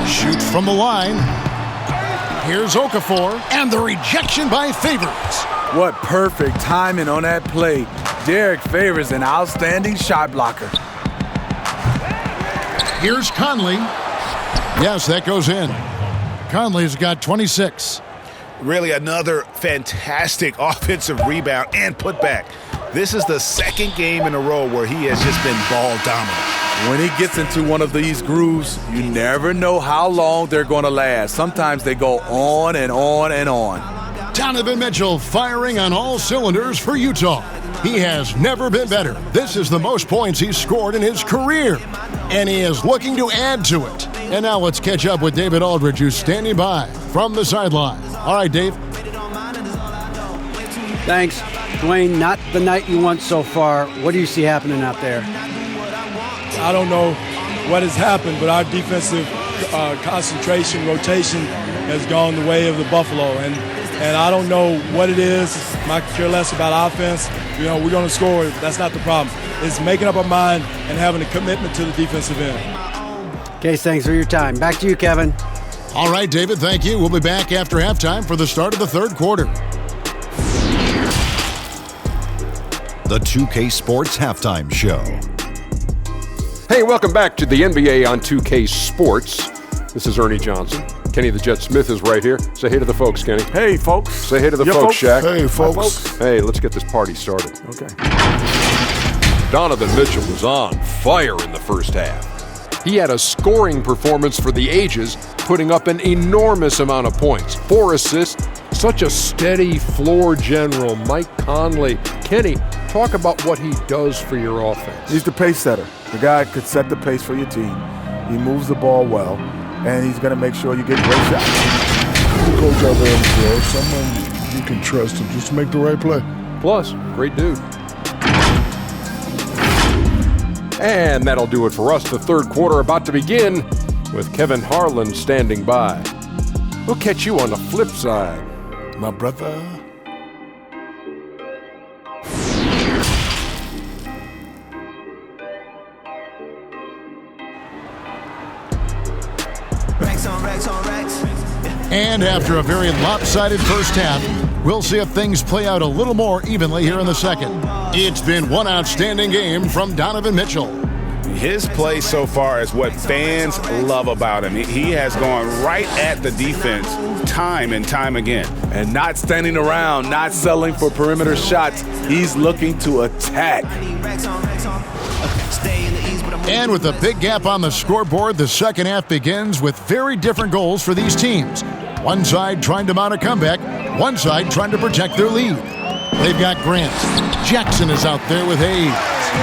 Shoots from the line. Here's Okafor, and the rejection by Favors. What perfect timing on that play. Derrick Favors, an outstanding shot blocker. Here's Conley. Yes, that goes in. Conley's got 26. Really another fantastic offensive rebound and putback. This is the second game in a row where he has just been ball dominant. When he gets into one of these grooves, you never know how long they're going to last. Sometimes they go on and on and on. Donovan Mitchell firing on all cylinders for Utah. He has never been better. This is the most points he's scored in his career, and he is looking to add to it. And now let's catch up with David Aldridge, who's standing by from the sideline. All right, Dave. Thanks. Dwayne, not the night you want so far. What do you see happening out there? I don't know what has happened, but our defensive concentration, rotation has gone the way of the Buffalo. And I don't know what it is. I care less about offense. You know, we're going to score. That's not the problem. It's making up our mind and having a commitment to the defensive end. Okay, thanks for your time. Back to you, Kevin. All right, David, thank you. We'll be back after halftime for the start of the third quarter. the 2K Sports Halftime Show. Hey, welcome back to the NBA on 2K Sports. This is Ernie Johnson. Kenny the Jet Smith is right here. Say hey to the folks, Kenny. Hey, folks. Say hey to the folks, Shaq. Hey, folks. Hey, let's get this party started. Okay. Donovan Mitchell was on fire in the first half. He had a scoring performance for the ages, putting up an enormous amount of points. 4 assists, such a steady floor general. Mike Conley. Kenny, talk about what he does for your offense. He's the pace setter. The guy could set the pace for your team. He moves the ball well, and he's going to make sure you get great shots. The coach out there on the floor, someone you can trust him just to make the right play. Plus, great dude. And that'll do it for us. The third quarter about to begin with Kevin Harlan standing by. We'll catch you on the flip side, My brother. And after a very lopsided first half, we'll see if things play out a little more evenly here in the second. It's been one outstanding game from Donovan Mitchell. His play so far is what fans love about him. He has gone right at the defense time and time again. And not standing around, not settling for perimeter shots. He's looking to attack. And with a big gap on the scoreboard, the second half begins with very different goals for these teams. One side trying to mount a comeback, one side trying to protect their lead. They've got Grant. Jackson is out there with Hayes.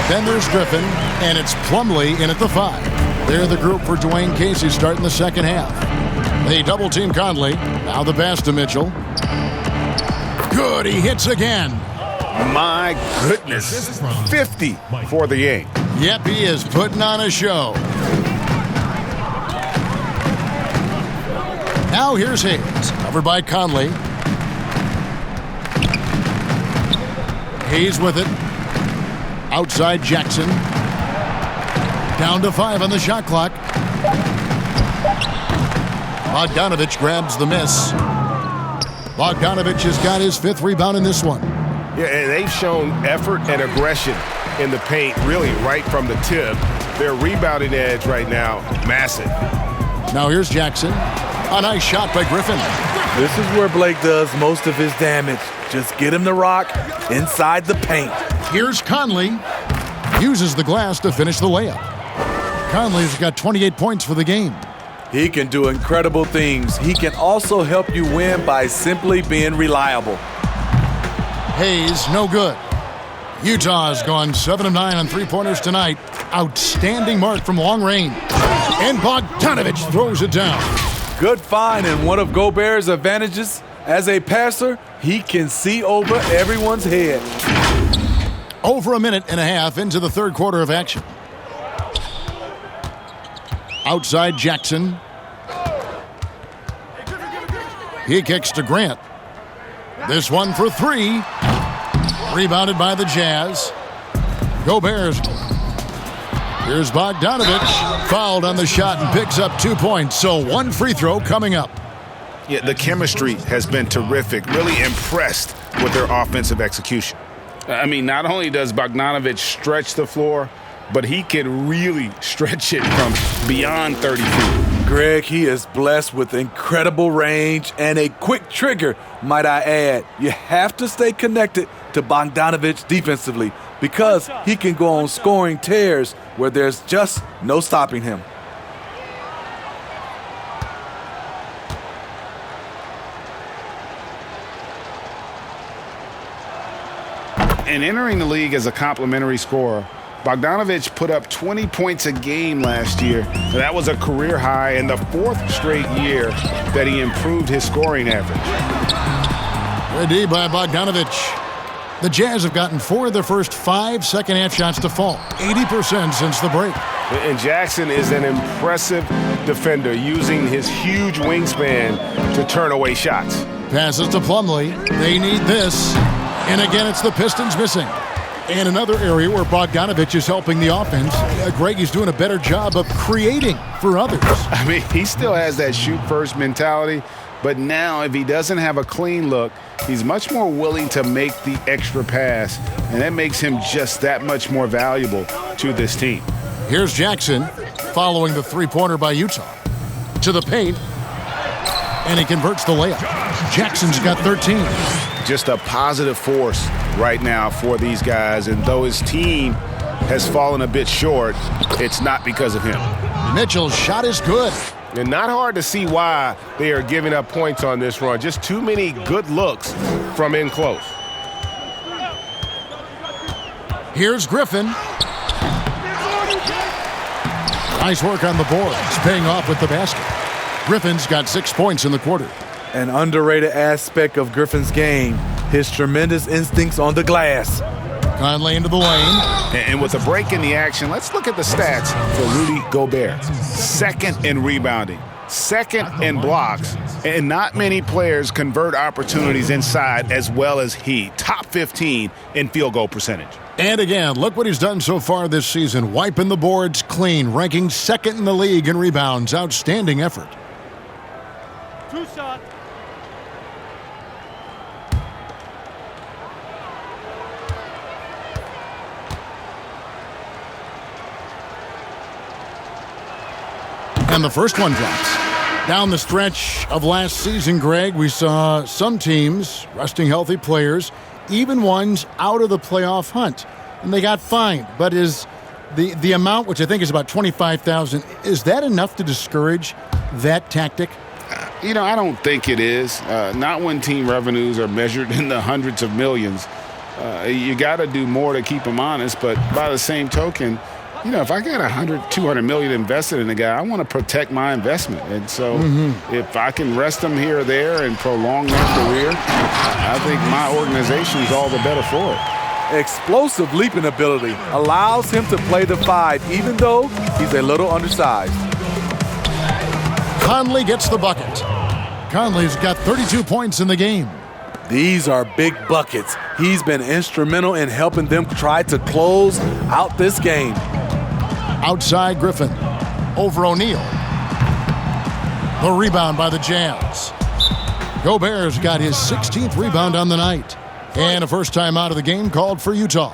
Then there's Griffin, and it's Plumlee in at the 5. They're the group for Dwayne Casey starting the second half. They double-team Conley. Now the pass to Mitchell. Good, he hits again. My goodness, 50 for the game. Yep, he is putting on a show. Now here's Hayes, covered by Conley. Hayes with it. Outside Jackson. Down to 5 on the shot clock. Bogdanovich grabs the miss. Bogdanovich has got his 5th rebound in this one. Yeah, and they've shown effort and aggression in the paint, really right from the tip. Their rebounding edge right now, massive. Now here's Jackson. A nice shot by Griffin. This is where Blake does most of his damage. Just get him the rock inside the paint. Here's Conley. Uses the glass to finish the layup. Conley's got 28 points for the game. He can do incredible things. He can also help you win by simply being reliable. Hayes, no good. Utah's gone 7 of 9 on three-pointers tonight. Outstanding mark from long range. And Bogdanovich throws it down. Good find, and one of Gobert's advantages as a passer, he can see over everyone's head. Over a minute and a half into the third quarter of action. Outside Jackson. He kicks to Grant. This one for 3. Rebounded by the Jazz. Gobert. Here's Bogdanovich. Fouled on the shot and picks up 2 points. So 1 free throw coming up. Yeah, the chemistry has been terrific. Really impressed with their offensive execution. I mean, not only does Bogdanovich stretch the floor, but he can really stretch it from beyond 30 feet. Greg, he is blessed with incredible range and a quick trigger, might I add. You have to stay connected to Bogdanovich defensively because he can go on scoring tears where there's just no stopping him. And entering the league as a complimentary scorer, Bogdanovich put up 20 points a game last year. That was a career high and the 4th straight year that he improved his scoring average. Good D by Bogdanovich. The Jazz have gotten 4 of their first 5 second-half shots to fall, 80% since the break. And Jackson is an impressive defender, using his huge wingspan to turn away shots. Passes to Plumlee. They need this. And again, it's the Pistons missing. And another area where Bogdanovich is helping the offense. Greg is doing a better job of creating for others. I mean, he still has that shoot-first mentality, But now, if he doesn't have a clean look, he's much more willing to make the extra pass, and that makes him just that much more valuable to this team. Here's Jackson following the three-pointer by Utah. To the paint, and he converts the layup. Jackson's got 13. Just a positive force right now for these guys, and though his team has fallen a bit short, it's not because of him. Mitchell's shot is good. And not hard to see why they are giving up points on this run. Just too many good looks from in close. Here's Griffin. Nice work on the boards, paying off with the basket. Griffin's got 6 points in the quarter. An underrated aspect of Griffin's game, his tremendous instincts on the glass. Conley into the lane. And with a break in the action, let's look at the stats for Rudy Gobert. Second in rebounding, second in blocks, and not many players convert opportunities inside as well as he. Top 15 in field goal percentage. And again, look what he's done so far this season. Wiping the boards clean, ranking second in the league in rebounds. Outstanding effort. 2 shots. And the first one drops. Down the stretch of last season, Greg, we saw some teams resting healthy players, even ones out of the playoff hunt, and they got fined. But is the amount, which I think is about $25,000, is that enough to discourage that tactic? You know, I don't think it is. Not when team revenues are measured in the hundreds of millions. You got to do more to keep them honest. But by the same token, you know, if I got $200 million invested in a guy, I want to protect my investment. And so if I can rest them here or there and prolong their career, I think my organization's all the better for it. Explosive leaping ability allows him to play the 5, even though he's a little undersized. Conley gets the bucket. Conley's got 32 points in the game. These are big buckets. He's been instrumental in helping them try to close out this game. Outside Griffin. Over O'Neal. The rebound by the Jazz. Gobert's got his 16th rebound on the night. And a first time out of the game called for Utah.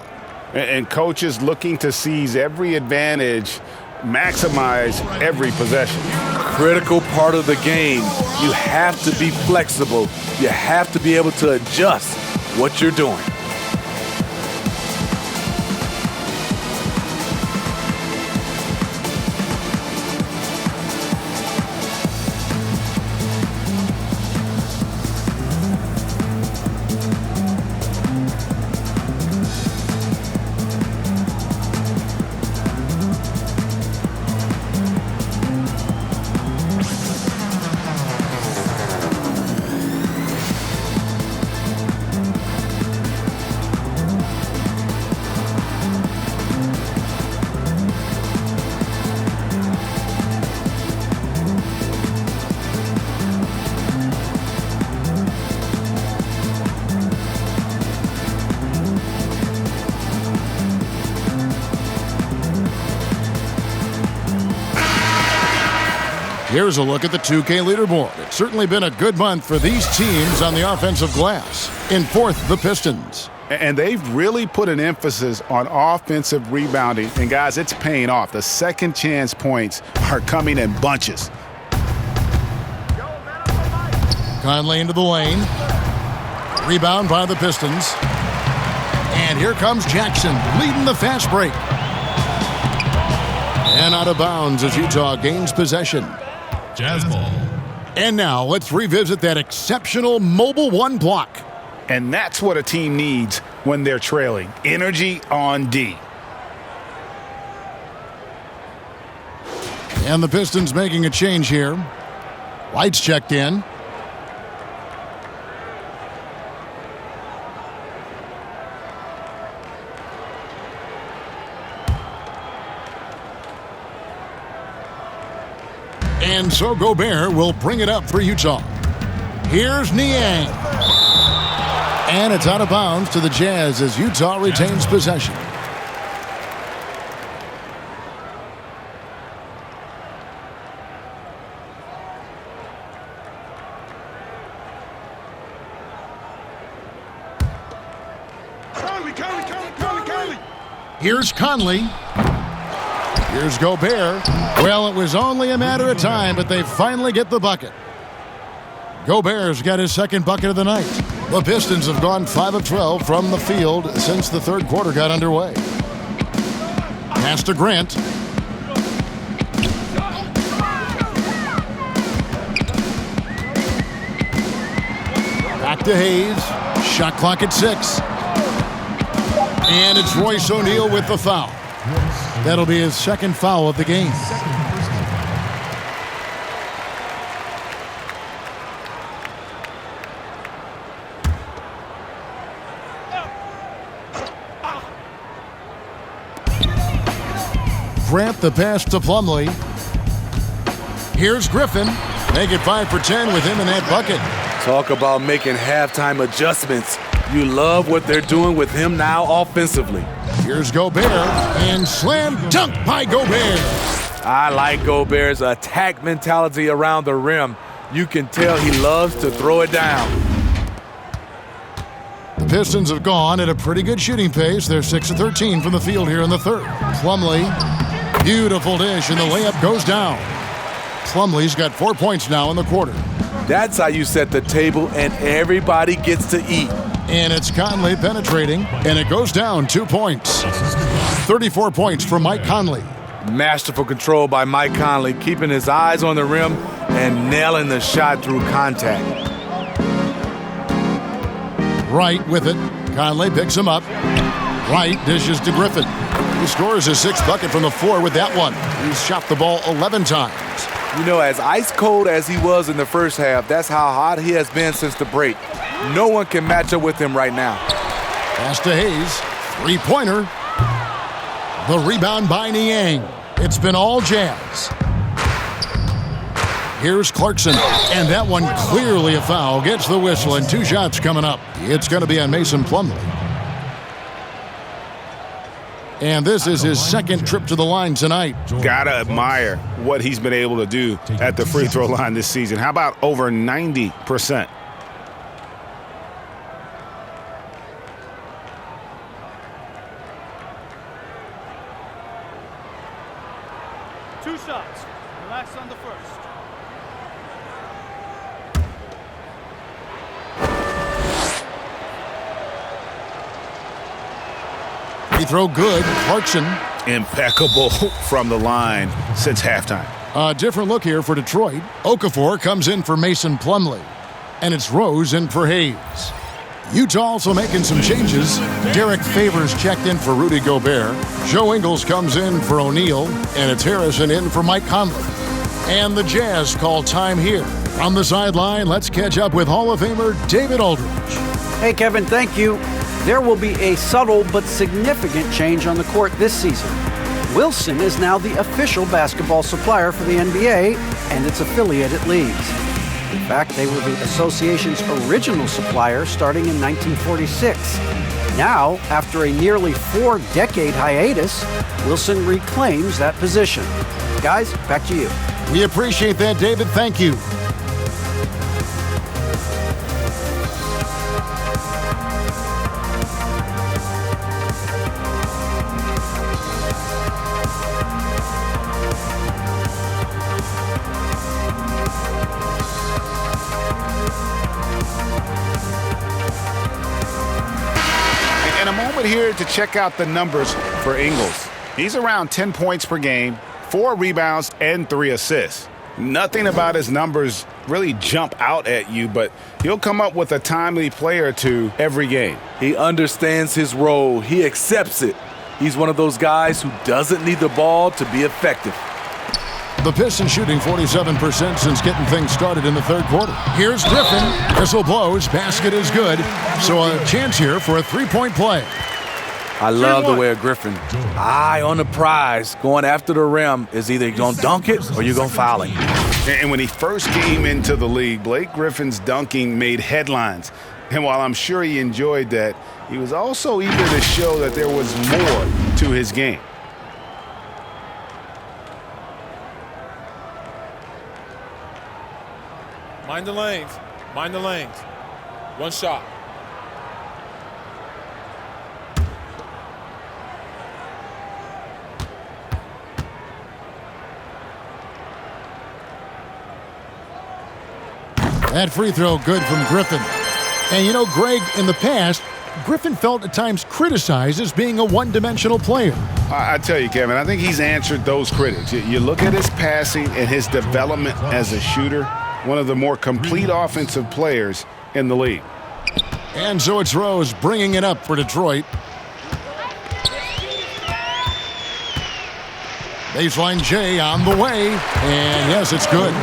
And coaches looking to seize every advantage, maximize every possession. Critical part of the game. You have to be flexible. You have to be able to adjust what you're doing. Here's a look at the 2K leaderboard. It's certainly been a good month for these teams on the offensive glass. In fourth, the Pistons. And they've really put an emphasis on offensive rebounding. And, guys, it's paying off. The second chance points are coming in bunches. Conley into the lane. Rebound by the Pistons. And here comes Jackson leading the fast break. And out of bounds as Utah gains possession. Jazz ball. And now let's revisit that exceptional mobile one block. And that's what a team needs when they're trailing. Energy on D. And the Pistons making a change here. Lights checked in. And so Gobert will bring it up for Utah. Here's Niang. And it's out of bounds to the Jazz as Utah retains possession. Here's Conley. Here's Gobert. Well, it was only a matter of time, but they finally get the bucket. Gobert's got his second bucket of the night. The Pistons have gone 5 of 12 from the field since the third quarter got underway. Pass to Grant. Back to Hayes. Shot clock at 6. And it's Royce O'Neal with the foul. That'll be his second foul of the game. Grant the pass to Plumlee. Here's Griffin. Make it 5 for 10 with him in that bucket. Talk about making halftime adjustments. You love what they're doing with him now offensively. Here's Gobert, and slam dunk by Gobert. I like Gobert's attack mentality around the rim. You can tell he loves to throw it down. The Pistons have gone at a pretty good shooting pace. They're 6 of 13 from the field here in the third. Plumlee, beautiful dish, and the layup goes down. Plumlee's got 4 points now in the quarter. That's how you set the table, and everybody gets to eat. And it's Conley penetrating, and it goes down 2 points. 34 points for Mike Conley. Masterful control by Mike Conley, keeping his eyes on the rim and nailing the shot through contact. Wright with it. Conley picks him up. Wright dishes to Griffin. He scores his 6th bucket from the floor with that one. He's shot the ball 11 times. You know, as ice cold as he was in the first half, that's how hot he has been since the break. No one can match up with him right now. Pass to Hayes. 3-pointer. The rebound by Niang. It's been all Jazz. Here's Clarkson. And that one clearly a foul. Gets the whistle and 2 shots coming up. It's going to be on Mason Plumlee. And this is his second trip to the line tonight. Gotta admire what he's been able to do at the free throw line this season. How about over 90%? Two shots. Relax on the first. Free throw good. Clarkson. Impeccable from the line since halftime. A different look here for Detroit. Okafor comes in for Mason Plumlee. And it's Rose in for Hayes. Utah also making some changes. Derek Favors checked in for Rudy Gobert. Joe Ingles comes in for O'Neal. And it's Harrison in for Mike Conley. And the Jazz call time here. On the sideline, let's catch up with Hall of Famer David Aldridge. Hey, Kevin, thank you. There will be a subtle but significant change on the court this season. Wilson is now the official basketball supplier for the NBA and its affiliated leagues. In fact, they were the association's original supplier starting in 1946. Now, after a nearly 4-decade hiatus, Wilson reclaims that position. Guys, back to you. We appreciate that, David. Thank you. Here to check out the numbers for Ingles. He's around 10 points per game, 4 rebounds, and 3 assists. Nothing about his numbers really jump out at you, but he'll come up with a timely play or two every game. He understands his role. He accepts it. He's one of those guys who doesn't need the ball to be effective. The Pistons shooting 47% since getting things started in the third quarter. Here's Griffin. Whistle blows. Basket is good. So a chance here for a 3-point play. I love the way of Griffin. Eye on the prize. Going after the rim is either you're going to dunk it or you're going to foul him. And when he first came into the league, Blake Griffin's dunking made headlines. And while I'm sure he enjoyed that, he was also eager to show that there was more to his game. Mind the lanes. Mind the lanes. One shot. That free throw good from Griffin. And you know, Greg, in the past, Griffin felt at times criticized as being a one-dimensional player. I tell you, Kevin, I think he's answered those critics. You look at his passing and his development as a shooter, one of the more complete offensive players in the league. And so it's Rose bringing it up for Detroit. Baseline J on the way. And yes, it's good.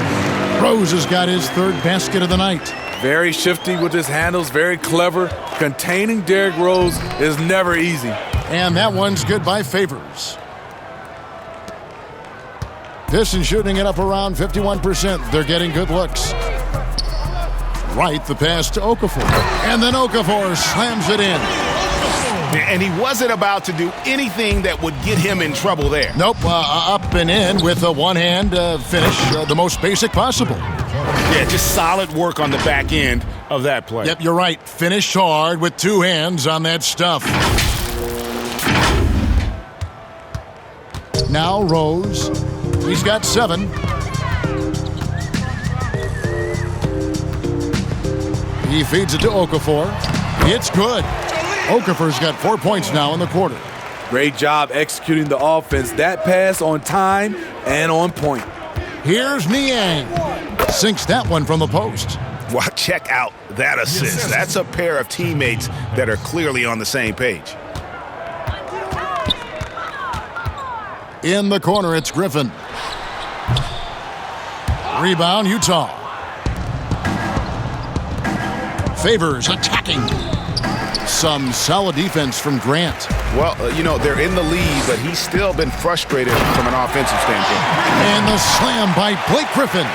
Rose has got his third basket of the night. Very shifty with his handles, very clever. Containing Derrick Rose is never easy. And that one's good by Favors. Pistons shooting it up around 51%. They're getting good looks. Right, the pass to Okafor. And then Okafor slams it in. And he wasn't about to do anything that would get him in trouble there. Nope, up and in with a one-hand finish, the most basic possible. Yeah, just solid work on the back end of that play. Yep, you're right. Finished hard with two hands on that stuff. Now Rose. He's got 7. He feeds it to Okafor. It's good. Okafor's got 4 points now in the quarter. Great job executing the offense. That pass on time and on point. Here's Niang. Sinks that one from the post. Well, check out that assist. That's a pair of teammates that are clearly on the same page. In the corner, it's Griffin. Rebound, Utah. Favors attacking. Some solid defense from Grant. Well, you know, they're in the lead, but he's still been frustrated from an offensive standpoint. And the slam by Blake Griffin.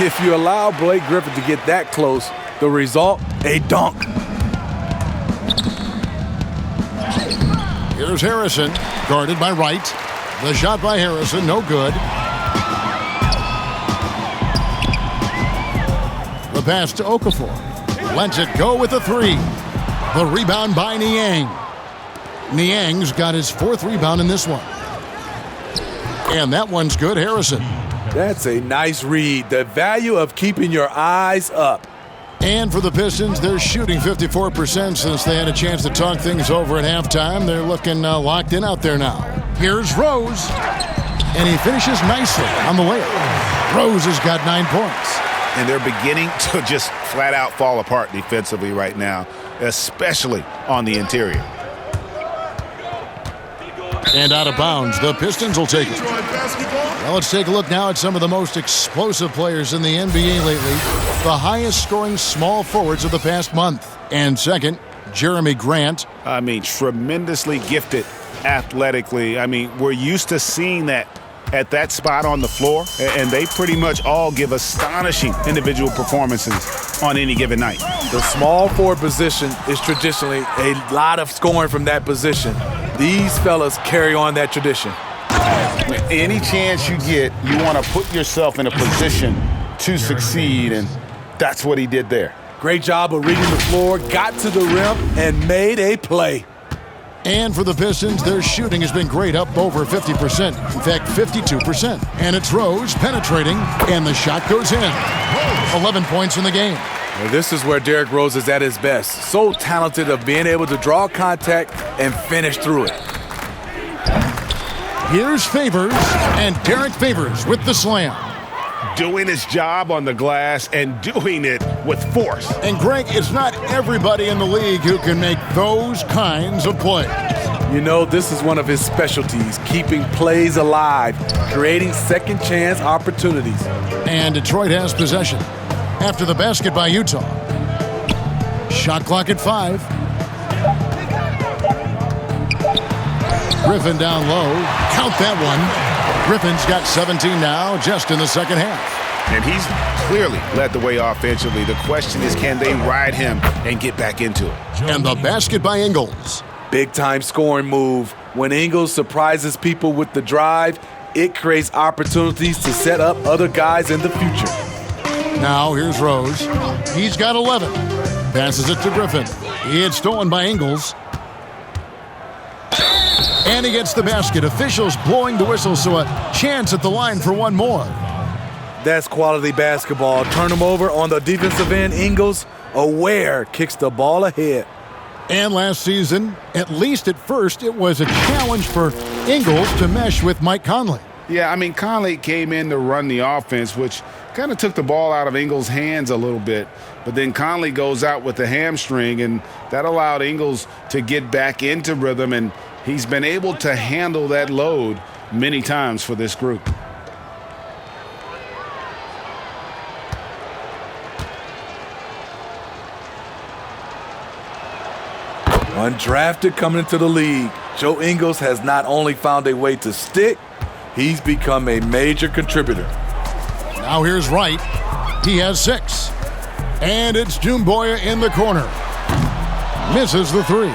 If you allow Blake Griffin to get that close, the result, a dunk. Here's Harrison, guarded by Wright. The shot by Harrison, no good. The pass to Okafor. Lets it go with a 3. The rebound by Niang. Niang's got his 4th rebound in this one. And that one's good, Harrison. That's a nice read. The value of keeping your eyes up. And for the Pistons, they're shooting 54% since they had a chance to talk things over at halftime. They're looking locked in out there now. Here's Rose. And he finishes nicely on the layup. Rose has got 9 points. And they're beginning to just flat out fall apart defensively right now, especially on the interior. And out of bounds, the Pistons will take it. Well, let's take a look now at some of the most explosive players in the NBA lately. The highest scoring small forwards of the past month. And second, Jeremy Grant. I mean, tremendously gifted athletically. I mean, we're used to seeing that at that spot on the floor, and they pretty much all give astonishing individual performances on any given night. The small forward position is traditionally a lot of scoring from that position. These fellas carry on that tradition. Any chance you get, you want to put yourself in a position to succeed, and that's what he did there. Great job of reading the floor, got to the rim, and made a play. And for the Pistons, their shooting has been great, up over 50%. In fact, 52%. And it's Rose penetrating, and the shot goes in. 11 points in the game. Well, this is where Derrick Rose is at his best. So talented of being able to draw contact and finish through it. Here's Favors, and Derrick Favors with the slam. Doing his job on the glass and doing it with force. And Greg, it's not everybody in the league who can make those kinds of plays. You know, this is one of his specialties, keeping plays alive, creating second chance opportunities. And Detroit has possession after the basket by Utah. Shot clock at 5. Griffin down low. Count that one. Griffin's got 17 now, just in the second half. And he's clearly led the way offensively. The question is, can they ride him and get back into it? And the basket by Ingles. Big-time scoring move. When Ingles surprises people with the drive, it creates opportunities to set up other guys in the future. Now here's Rose. He's got 11. Passes it to Griffin. It's stolen by Ingles. And he gets the basket. Officials blowing the whistle, so a chance at the line for one more. That's quality basketball. Turn them over on the defensive end. Ingles, aware, kicks the ball ahead. And last season, at least at first, it was a challenge for Ingles to mesh with Mike Conley. Yeah, I mean, Conley came in to run the offense, which kind of took the ball out of Ingles' hands a little bit. But then Conley goes out with the hamstring, and that allowed Ingles to get back into rhythm, and he's been able to handle that load many times for this group. Undrafted coming into the league, Joe Ingles has not only found a way to stick, he's become a major contributor. Now here's Wright. He has 6. And it's Doumbouya in the corner. Misses the 3.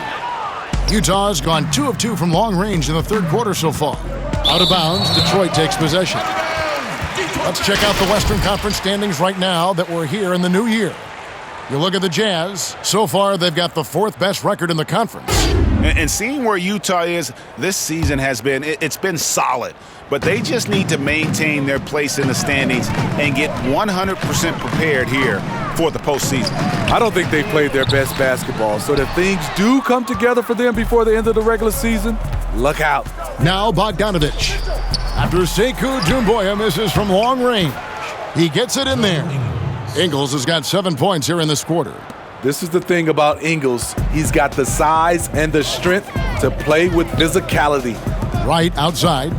Utah's gone 2 of 2 from long range in the third quarter so far. Out of bounds, Detroit takes possession. Let's check out the Western Conference standings right now that we're here in the new year. You look at the Jazz. So far, they've got the 4th best record in the conference. And seeing where Utah is this season has been, it's been solid. But they just need to maintain their place in the standings and get 100% prepared here for the postseason. I don't think they played their best basketball, so if things do come together for them before the end of the regular season, look out. Now Bogdanovich. After Sekou Doumbouya misses from long range, he gets it in there. Ingles has got 7 points here in this quarter. This is the thing about Ingles. He's got the size and the strength to play with physicality. Right outside.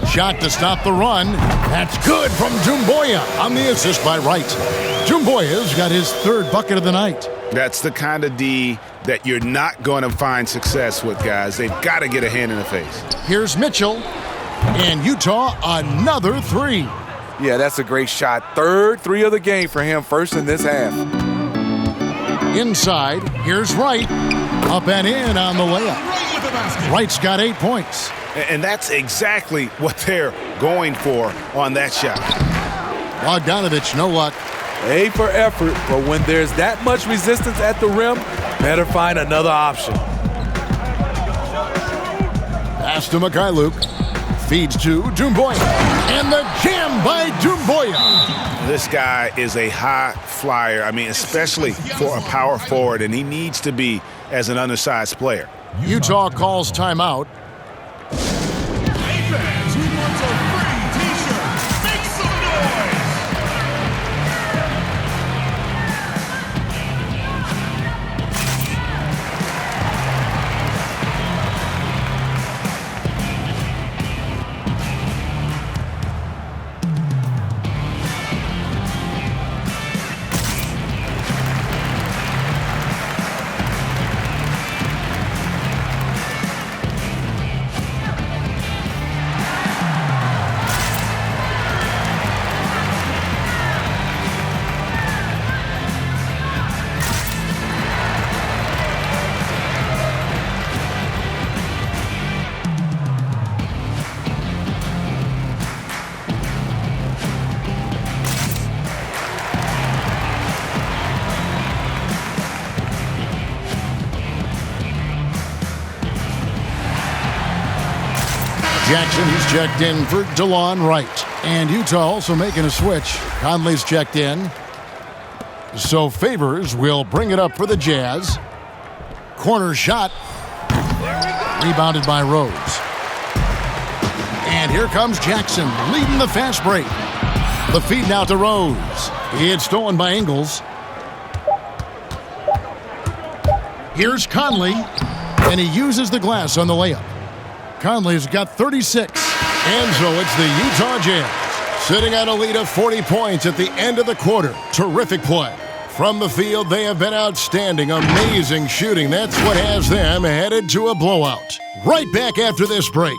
Shot to stop the run. That's good from Doumbouya on the assist by Wright. Doumbouya's got his 3rd bucket of the night. That's the kind of D that you're not going to find success with, guys. They've got to get a hand in the face. Here's Mitchell. And Utah, another 3. Yeah, that's a great shot. 3rd 3 of the game for him, first in this half. Inside, here's Wright. Up and in on the layup. Wright's got 8 points. And that's exactly what they're going for on that shot. Bogdanovich, no luck. A for effort, but when there's that much resistance at the rim, better find another option. Pass to Mikhailuk. Feeds to Doumbouya. And the jam by Doumbouya. This guy is a high flyer. I mean, especially for a power forward, and he needs to be as an undersized player. Utah calls timeout. Fans who want a free t-shirt, make some noise! Jackson, he's checked in for DeLon Wright. And Utah also making a switch. Conley's checked in. So Favors will bring it up for the Jazz. Corner shot. Rebounded by Rose. And here comes Jackson leading the fast break. The feed now to Rose. It's stolen by Ingles. Here's Conley. And he uses the glass on the layup. Conley's got 36. And so it's the Utah Jazz sitting at a lead of 40 points at the end of the quarter. Terrific play. From the field, they have been outstanding. Amazing shooting. That's what has them headed to a blowout. Right back after this break.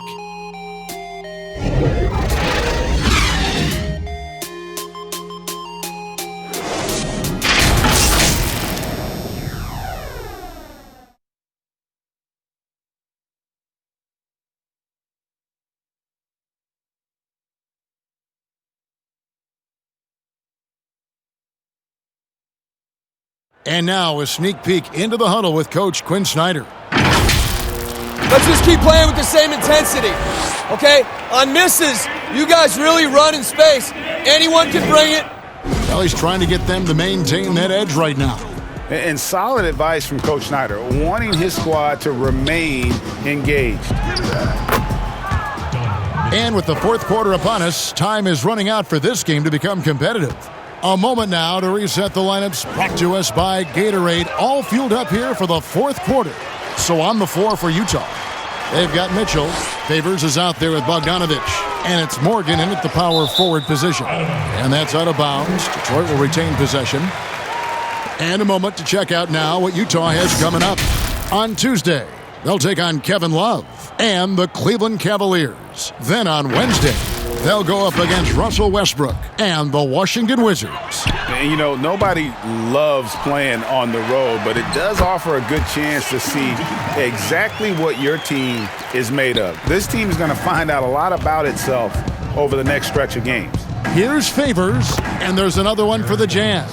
And now a sneak peek into the huddle with Coach Quinn Snyder. Let's just keep playing with the same intensity, okay? On misses, You guys really run in space. Anyone can bring it. Well, he's trying to get them to maintain that edge right now. And solid advice from Coach Snyder, wanting his squad to remain engaged. And with the fourth quarter upon us, time is running out for this game to become competitive. A moment now to reset the lineups, brought to us by Gatorade, all fueled up here for the fourth quarter. So on the floor for Utah, they've got Mitchell. Favors is out there with Bogdanovich. And it's Morgan in at the power forward position. And that's out of bounds. Detroit will retain possession. And a moment to check out now what Utah has coming up. On Tuesday, they'll take on Kevin Love and the Cleveland Cavaliers. Then on Wednesday, they'll go up against Russell Westbrook and the Washington Wizards. And you know, nobody loves playing on the road, but it does offer a good chance to see exactly what your team is made of. This team is going to find out a lot about itself over the next stretch of games. Here's Favors, and there's another one for the Jazz.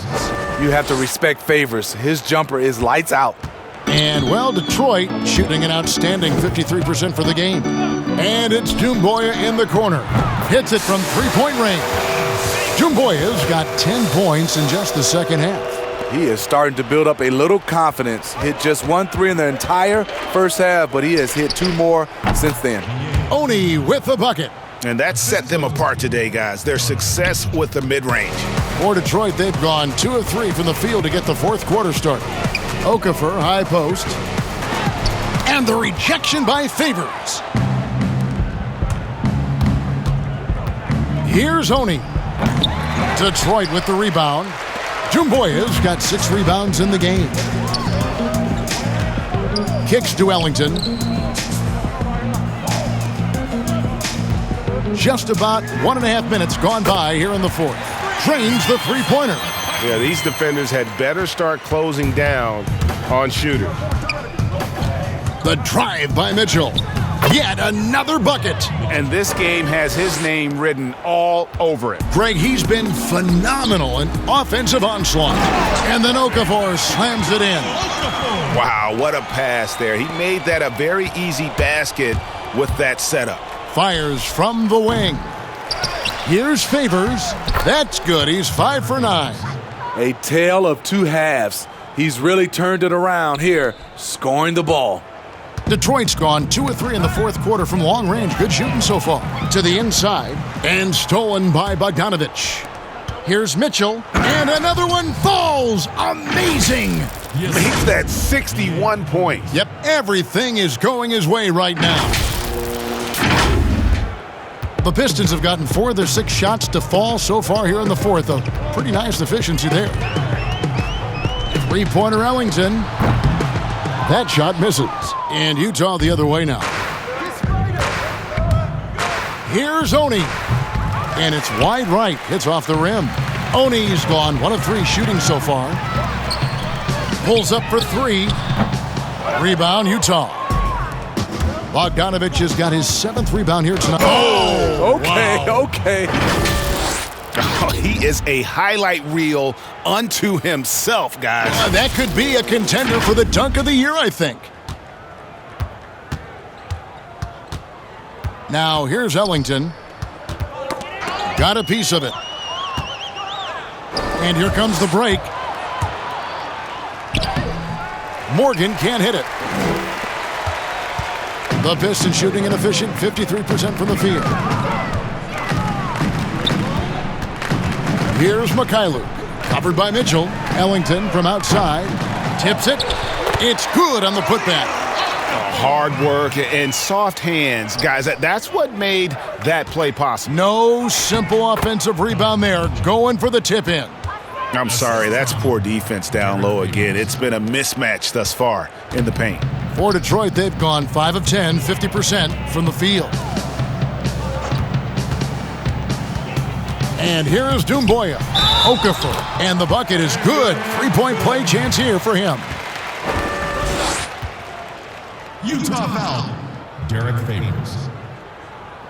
You have to respect Favors. His jumper is lights out. And, well, Detroit shooting an outstanding 53% for the game. And it's Doumbouya in the corner. Hits it from three-point range. Doumbouya's got 10 points in just the second half. He is starting to build up a little confidence. Hit just 1 3 in the entire first half, but he has hit 2 more since then. Oni with the bucket. And that set them apart today, guys. Their success with the mid-range. For Detroit, they've gone 2 of 3 from the field to get the fourth quarter started. Okafor, high post. And the rejection by Favors. Here's Oni. Detroit with the rebound. Doumbouya's got 6 rebounds in the game. Kicks to Ellington. Just about 1.5 minutes gone by here in the fourth. Drains the three-pointer. Yeah, these defenders had better start closing down on shooters. The drive by Mitchell. Yet another bucket. And this game has his name written all over it. Greg, he's been phenomenal in offensive onslaught. And then Okafor slams it in. Wow, what a pass there. He made that a very easy basket with that setup. Fires from the wing. Here's Favors. That's good. He's 5 for 9. A tale of 2 halves. He's really turned it around here, scoring the ball. Detroit's gone 2 of 3 in the fourth quarter from long range. Good shooting so far. To the inside, and stolen by Bogdanovich. Here's Mitchell, and another one falls. Amazing. Makes that 61 points. Yep, everything is going his way right now. The Pistons have gotten 4 of their 6 shots to fall so far here in the fourth. A pretty nice efficiency there. Three-pointer Ellington. That shot misses. And Utah the other way now. Here's Oni. And it's wide right. Hits off the rim. Oni's gone 1 of 3 shooting so far. Pulls up for 3. Rebound Utah. Bogdanovich has got his 7th rebound here tonight. Oh, okay, wow. Okay. Oh, he is a highlight reel unto himself, guys. That could be a contender for the dunk of the year, I think. Now, here's Ellington. Got a piece of it. And here comes the break. Morgan can't hit it. The Pistons shooting an efficient 53% from the field. Here's Mikhailuk. Covered by Mitchell. Ellington from outside. Tips it. It's good on the putback. Hard work and soft hands. Guys, that's what made that play possible. No simple offensive rebound there. Going for the tip-in. I'm sorry, that's poor defense down low again. It's been a mismatch thus far in the paint. For Detroit, they've gone 5 of 10, 50% from the field. And here is Doumbouya. Okafor. And the bucket is good. 3-point play chance here for him. Utah foul. Derek Favors.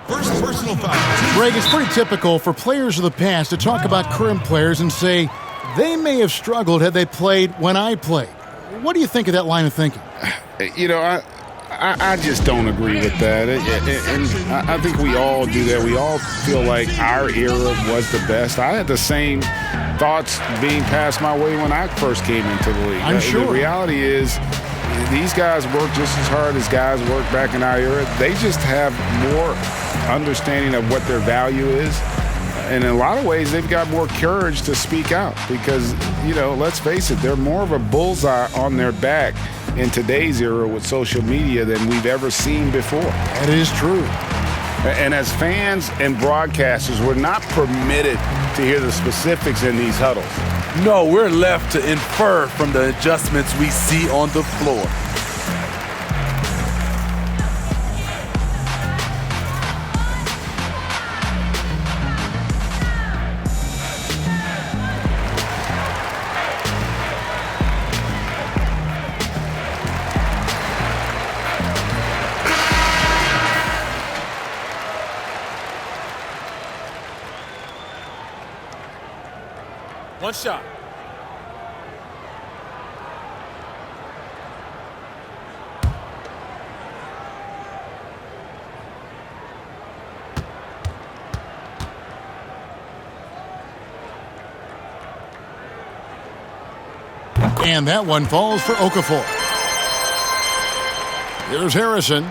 First personal foul. Greg, it's pretty typical for players of the past to talk about current players and say, they may have struggled had they played when I played. What do you think of that line of thinking? You know, I just don't agree with that. And I think we all do that. We all feel like our era was the best. I had the same thoughts being passed my way when I first came into the league. I'm sure. The reality is these guys work just as hard as guys worked back in our era. They just have more understanding of what their value is. And in a lot of ways, they've got more courage to speak out because, let's face it, they're more of a bullseye on their back in today's era with social media than we've ever seen before. That is true. And as fans and broadcasters, we're not permitted to hear the specifics in these huddles. No, we're left to infer from the adjustments we see on the floor. One shot. And that one falls for Okafor. Here's Harrison.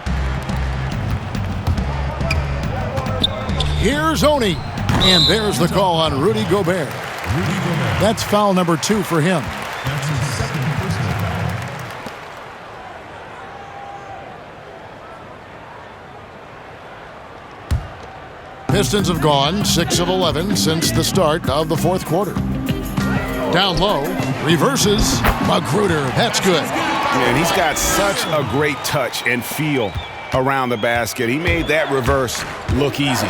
Here's Oni. And there's the call on Rudy Gobert. That's foul number 2 for him. That's his second personal foul. Pistons have gone 6 of 11 since the start of the fourth quarter. Down low, reverses. Magruder, that's good. And he's got such a great touch and feel around the basket. He made that reverse look easy.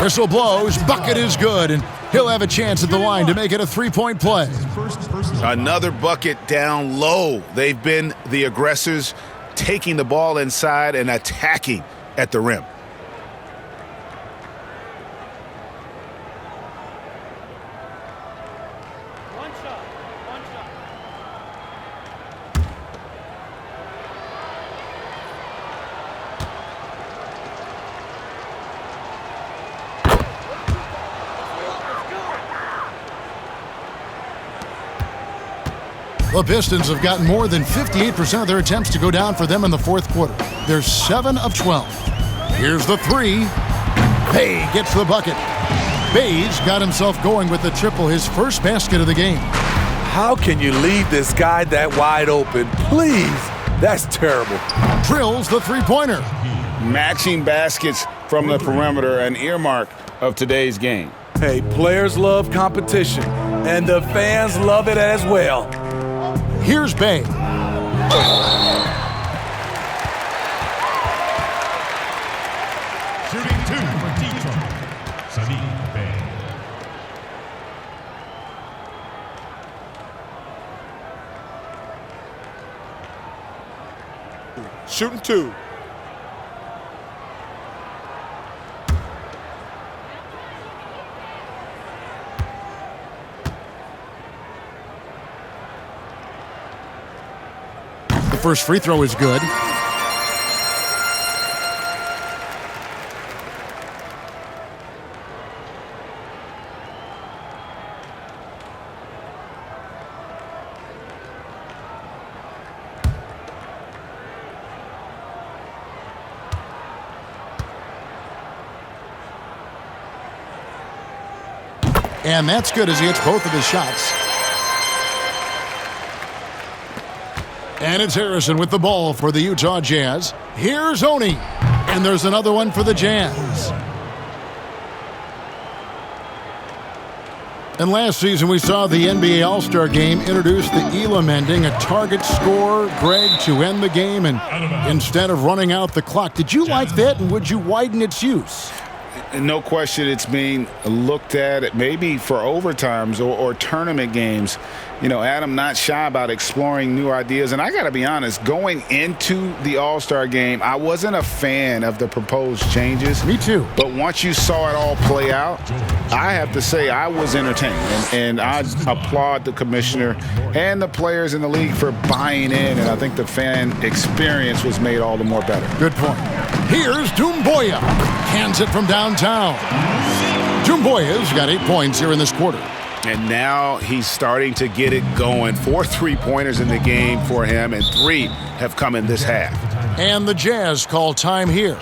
Whistle blows, bucket is good, and he'll have a chance at the line to make it a three-point play. Another bucket down low. They've been the aggressors, taking the ball inside and attacking at the rim. The Pistons have gotten more than 58% of their attempts to go down for them in the fourth quarter. They're 7 of 12. Here's the 3. Bay gets the bucket. Bay's got himself going with the triple, his first basket of the game. How can you leave this guy that wide open? Please, that's terrible. Drills the three-pointer. Matching baskets from the perimeter, an earmark of today's game. Hey, players love competition, and the fans love it as well. Here's Bay. Shooting 2 for Detroit, Sadiq Bey. Shooting 2. The first free throw is good. And that's good as he hits both of his shots. And it's Harrison with the ball for the Utah Jazz. Here's Oni. And there's another one for the Jazz. And last season we saw the NBA All-Star Game introduce the Elam ending, a target score, Greg, to end the game and instead of running out the clock. Did you like that, and would you widen its use? And no question it's being looked at maybe for overtimes or tournament games. You know, Adam not shy about exploring new ideas. And I got to be honest, going into the All-Star game, I wasn't a fan of the proposed changes. Me too. But once you saw it all play out, I have to say I was entertained. And I applaud the commissioner and the players in the league for buying in. And I think the fan experience was made all the more better. Good point. Here's Doumbouya. Cans it from downtown. Doumbouya's got 8 points here in this quarter. And now he's starting to get it going. 4 3-pointers in the game for him, and 3 have come in this half. And the Jazz call time here.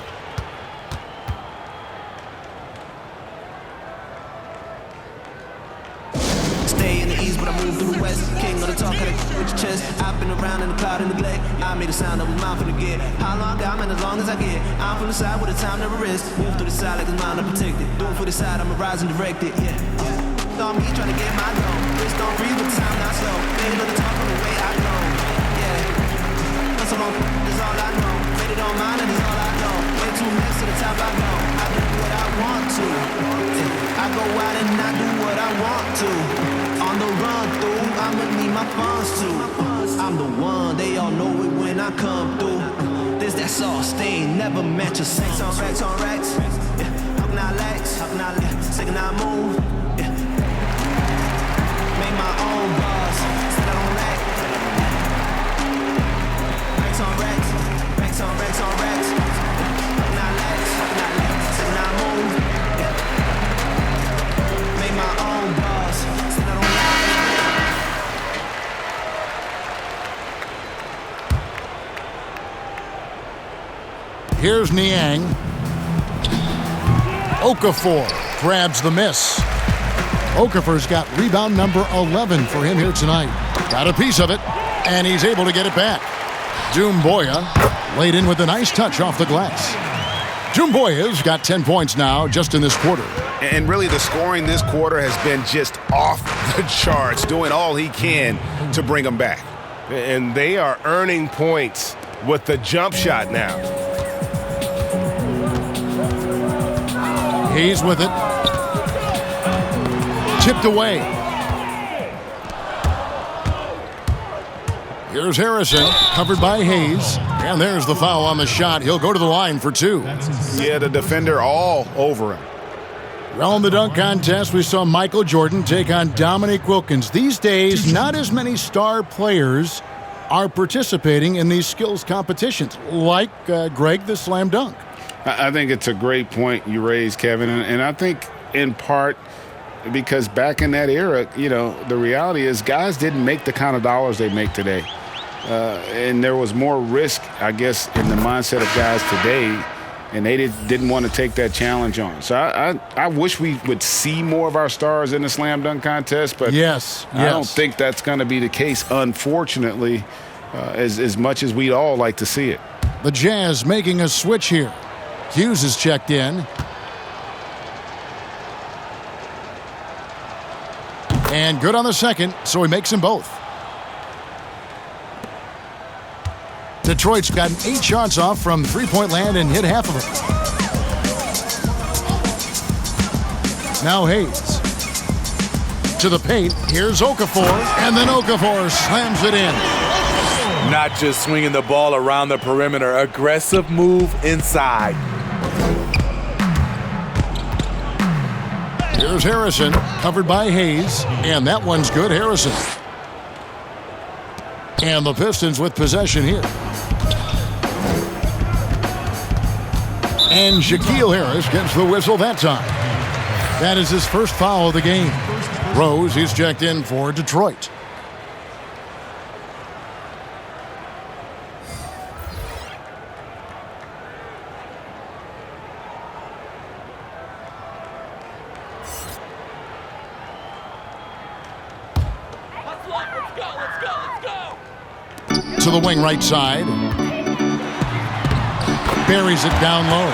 Stay in the east, but I move through the west. King of the talk, cut it with your chest. I've been around in the cloud and the glade. I made a sound that was mine for the get. How long I'm in as long as I get. I'm from the side where the time never rests. Move through the side like the mind unprotected. Do it for the side, I'm a rise and direct it. Yeah. On me trying to get my low. Wrist don't breathe with time not slow. Made it on the top of the way I go. Yeah. That's all that's all I know. Made it on mine and it's all I know. Way too next to the top I go. I do what I want to. Yeah. I go out and I do what I want to. On the run through, I'ma need my funds too. I'm the one, they all know it when I come through. This that sauce stain, never match a sex on racks on racks. Yeah. Up now legs, up now legs. Second I move. My own bars, sit on rack. Racks on racks, racks on racks on racks. Not legs, sit not move. Make my own bars, sit on rack. Here's Niang. Okafor grabs the miss. Okafor's got rebound number 11 for him here tonight. Got a piece of it, and he's able to get it back. Doumbouya laid in with a nice touch off the glass. Doumbouya's got 10 points now just in this quarter. And really the scoring this quarter has been just off the charts, doing all he can to bring them back. And they are earning points with the jump shot now. He's with it. Tipped away. Here's Harrison, covered by Hayes. And there's the foul on the shot. He'll go to the line for 2. Yeah, the defender all over him. Well, in the dunk contest, we saw Michael Jordan take on Dominique Wilkins. These days, not as many star players are participating in these skills competitions, like Greg, the slam dunk. I think it's a great point you raised, Kevin. And I think in part, because back in that era, you know, the reality is guys didn't make the kind of dollars they make today. And there was more risk, I guess, in the mindset of guys today, and they didn't want to take that challenge on. So I wish we would see more of our stars in the slam dunk contest, but yes. I don't think that's going to be the case, unfortunately, as much as we'd all like to see it. The Jazz making a switch here. Hughes is checked in. And good on the second, so he makes them both. Detroit's gotten 8 shots off from three-point land and hit half of them. Now Hayes. To the paint, here's Okafor, and then Okafor slams it in. Not just swinging the ball around the perimeter, aggressive move inside. Here's Harrison, covered by Hayes, and that one's good. Harrison. And the Pistons with possession here. And Shaquille Harris gets the whistle that time. That is his first foul of the game. Rose, he's checked in for Detroit. To the wing right side. Buries it down low.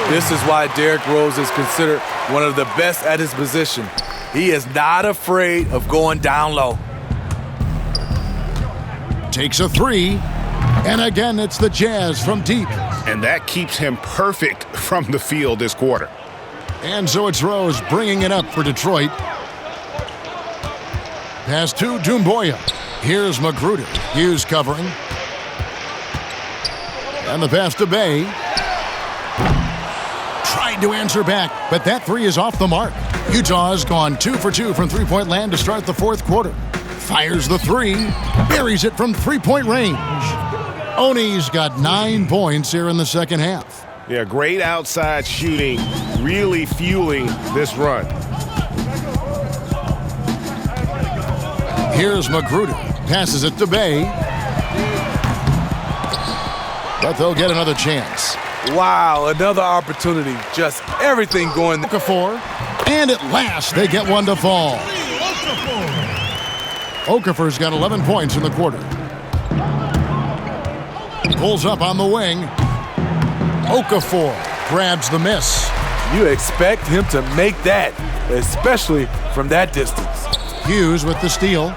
This is why Derrick Rose is considered one of the best at his position. He is not afraid of going down low. Takes a 3. And again, it's the Jazz from deep. And that keeps him perfect from the field this quarter. And so it's Rose bringing it up for Detroit. Pass to Doumbouya. Here's Magruder. Hughes covering. And the pass to Bay. Tried to answer back, but that three is off the mark. Utah has gone 2 for 2 from three-point land to start the fourth quarter. Fires the three. Buries it from three-point range. Oni's got 9 points here in the second half. Yeah, great outside shooting, really fueling this run. Here's Magruder. Passes it to Bay. But they'll get another chance. Wow, another opportunity. Just everything going. Okafor. And at last, they get one to fall. Okafor's got 11 points in the quarter. Pulls up on the wing. Okafor grabs the miss. You expect him to make that, especially from that distance. Hughes with the steal.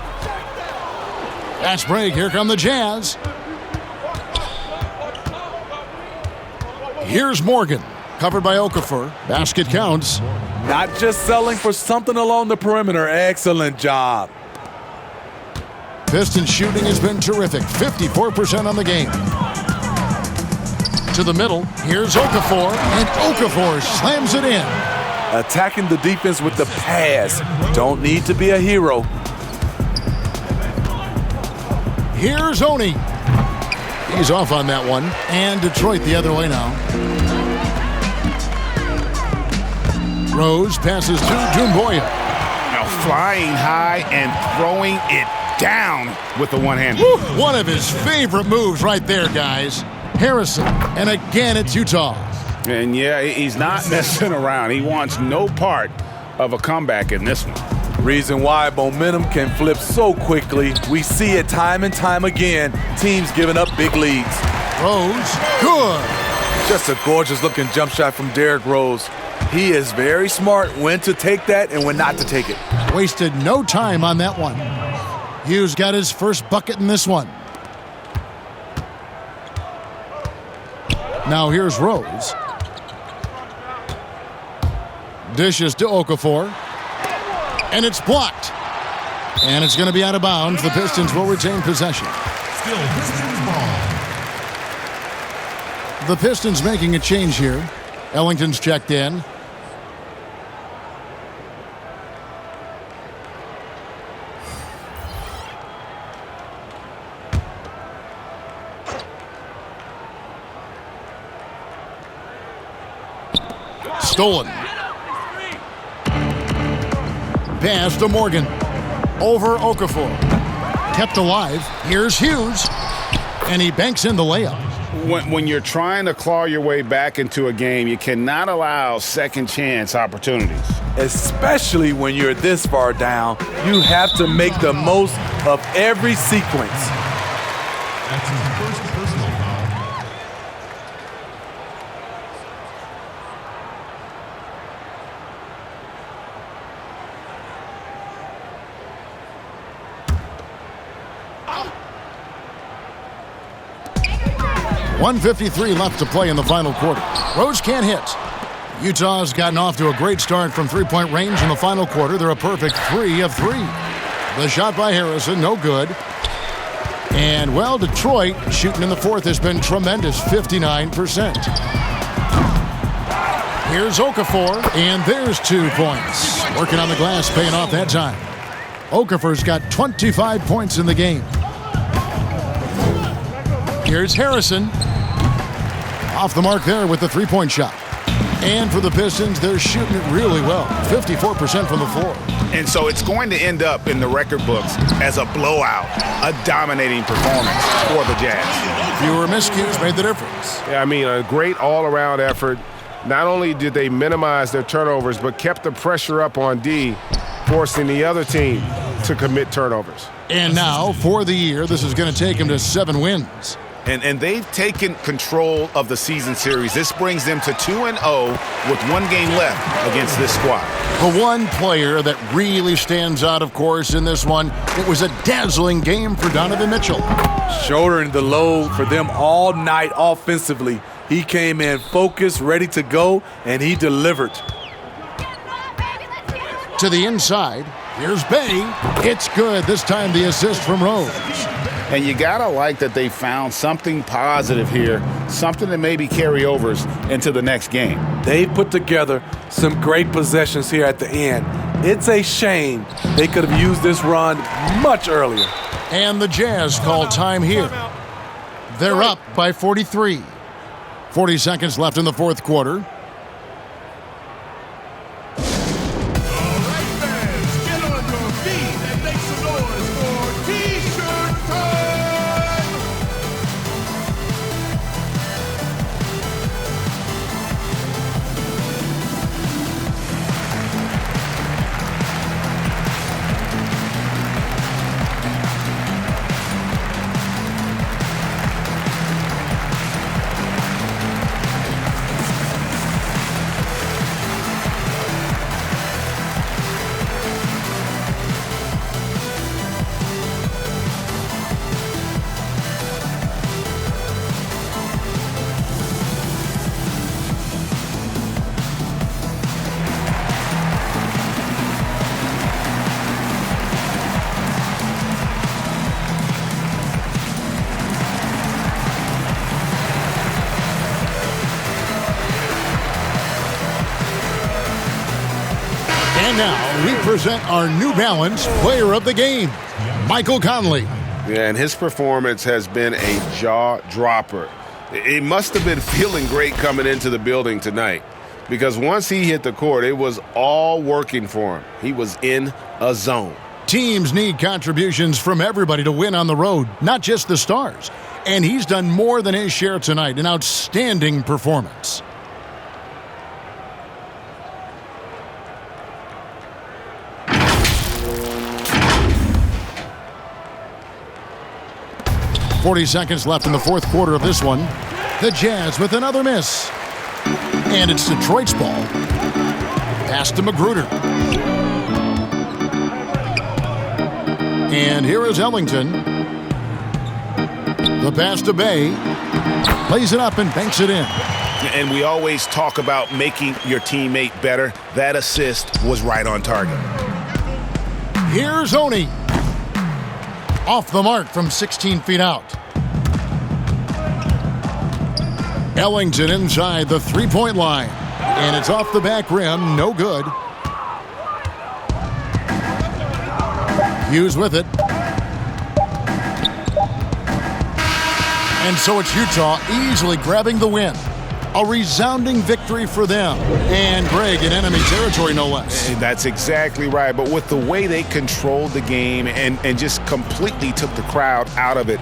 Fast break. Here come the Jazz. Here's Morgan. Covered by Okafor. Basket counts. Not just selling for something along the perimeter. Excellent job. Pistons shooting has been terrific. 54% on the game. To the middle. Here's Okafor. And Okafor slams it in. Attacking the defense with the pass. Don't need to be a hero. Here's Oni. He's off on that one. And Detroit the other way now. Rose passes to Doumbouya. Now flying high and throwing it down with the one-hander. One of his favorite moves right there, guys. Harrison. And again, it's Utah. And yeah, he's not messing around. He wants no part of a comeback in this one. Reason why momentum can flip so quickly. We see it time and time again. Teams giving up big leads. Rose, good. Just a gorgeous looking jump shot from Derrick Rose. He is very smart when to take that and when not to take it. Wasted no time on that one. Hughes got his first bucket in this one. Now here's Rose. Dishes to Okafor. And it's blocked. And it's going to be out of bounds. The Pistons will retain possession. Still Pistons ball. The Pistons making a change here. Ellington's checked in. Stolen. Pass to Morgan. Over Okafor. Kept alive. Here's Hughes. And he banks in the layup. When you're trying to claw your way back into a game, you cannot allow second chance opportunities. Especially when you're this far down, you have to make the most of every sequence. That's his first personal foul. .153 left to play in the final quarter. Rose can't hit. Utah's gotten off to a great start from three-point range in the final quarter. They're a perfect 3 of 3. The shot by Harrison, no good. And, well, Detroit shooting in the fourth has been tremendous, 59%. Here's Okafor, and there's 2 points. Working on the glass, paying off that time. Okafor's got 25 points in the game. Here's Harrison. Off the mark there with the three-point shot. And for the Pistons, they're shooting it really well. 54% from the floor. And so it's going to end up in the record books as a blowout, a dominating performance for the Jazz. Fewer miscues made the difference. Yeah, I mean, a great all-around effort. Not only did they minimize their turnovers, but kept the pressure up on D, forcing the other team to commit turnovers. And now, for the year, this is going to take them to 7 wins. And they've taken control of the season series. This brings them to 2-0 with 1 game left against this squad. The one player that really stands out, of course, in this one, it was a dazzling game for Donovan Mitchell. Shouldering the load for them all night offensively. He came in focused, ready to go, and he delivered. To the inside. Here's Bay. It's good. This time the assist from Rose. And you got to like that they found something positive here, something that maybe carry overs into the next game. They put together some great possessions here at the end. It's a shame they could have used this run much earlier. And the Jazz call time here. They're up by 43. 40 seconds left in the fourth quarter. And now we present our New Balance Player of the Game, Michael Conley. Yeah, and his performance has been a jaw-dropper. He must have been feeling great coming into the building tonight because once he hit the court, it was all working for him. He was in a zone. Teams need contributions from everybody to win on the road, not just the stars. And he's done more than his share tonight, an outstanding performance. .40 seconds left in the fourth quarter of this one. The Jazz with another miss. And it's Detroit's ball. Pass to Magruder. And here is Ellington. The pass to Bay. Plays it up and banks it in. And we always talk about making your teammate better. That assist was right on target. Here's Oni. Off the mark from 16 feet out. Ellington inside the three-point line. And it's off the back rim, no good. Hughes with it. And so it's Utah easily grabbing the win. A resounding victory for them. And Greg in enemy territory, no less. That's exactly right. But with the way they controlled the game and just completely took the crowd out of it,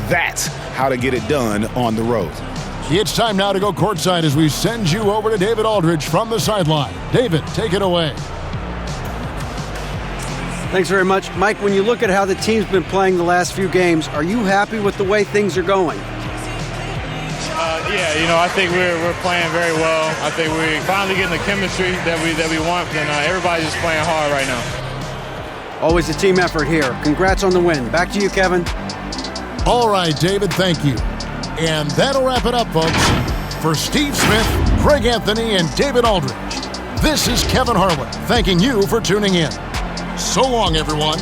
that's how to get it done on the road. It's time now to go courtside as we send you over to David Aldridge from the sideline. David, take it away. Thanks very much. Mike, when you look at how the team's been playing the last few games, are you happy with the way things are going? Yeah, I think we're playing very well. I think we're finally getting the chemistry that we want, and everybody's just playing hard right now. Always a team effort here. Congrats on the win. Back to you, Kevin. All right, David, thank you. And that'll wrap it up, folks. For Steve Smith, Greg Anthony, and David Aldridge, this is Kevin Harlan thanking you for tuning in. So long, everyone.